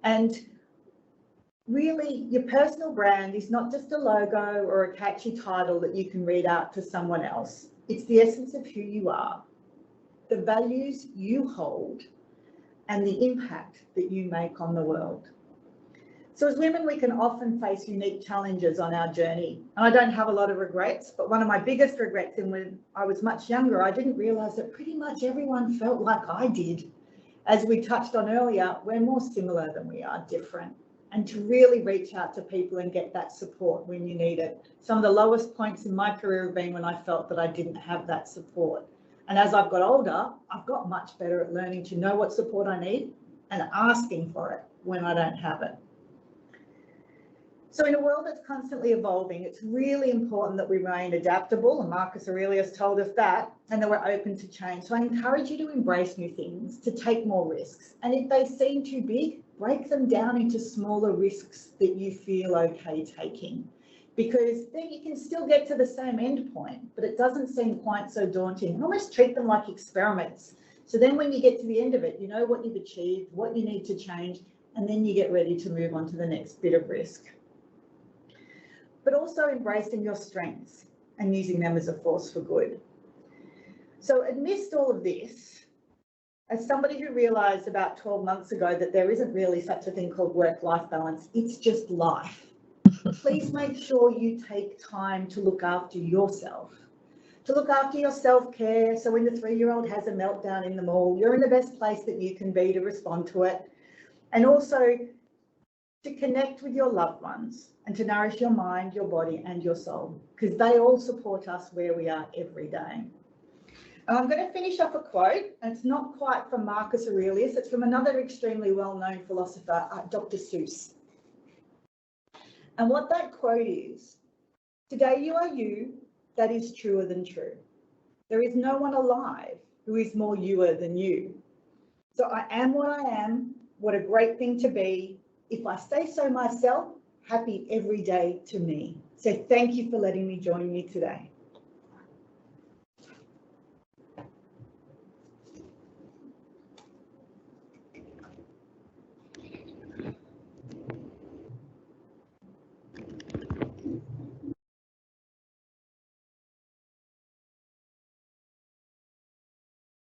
And really, your personal brand is not just a logo or a catchy title that you can read out to someone else. It's the essence of who you are, the values you hold, and the impact that you make on the world. So as women, we can often face unique challenges on our journey. And I don't have a lot of regrets, but one of my biggest regrets is when I was much younger, I didn't realise that pretty much everyone felt like I did. As we touched on earlier, we're more similar than we are different. And to really reach out to people and get that support when you need it. Some of the lowest points in my career have been when I felt that I didn't have that support. And as I've got older, I've got much better at learning to know what support I need and asking for it when I don't have it. So in a world that's constantly evolving, it's really important that we remain adaptable, and Marcus Aurelius told us that, and that we're open to change. So I encourage you to embrace new things, to take more risks. And if they seem too big, break them down into smaller risks that you feel okay taking. Because then you can still get to the same end point, but it doesn't seem quite so daunting. Almost treat them like experiments. So then when you get to the end of it, you know what you've achieved, what you need to change, and then you get ready to move on to the next bit of risk. But also embracing your strengths and using them as a force for good. So amidst all of this, as somebody who realised about 12 months ago that there isn't really such a thing called work-life balance, it's just life. Please make sure you take time to look after yourself, to look after your self-care. So when the 3-year-old has a meltdown in the mall, you're in the best place that you can be to respond to it. And also to connect with your loved ones and to nourish your mind, your body and your soul, because they all support us where we are every day. And I'm going to finish off a quote, and it's not quite from Marcus Aurelius, it's from another extremely well-known philosopher, Dr. Seuss. And what that quote is, today you are you, that is truer than true. There is no one alive who is more youer than you. So I am what I am, what a great thing to be. If I say so myself, happy every day to me. So thank you for letting me join you today.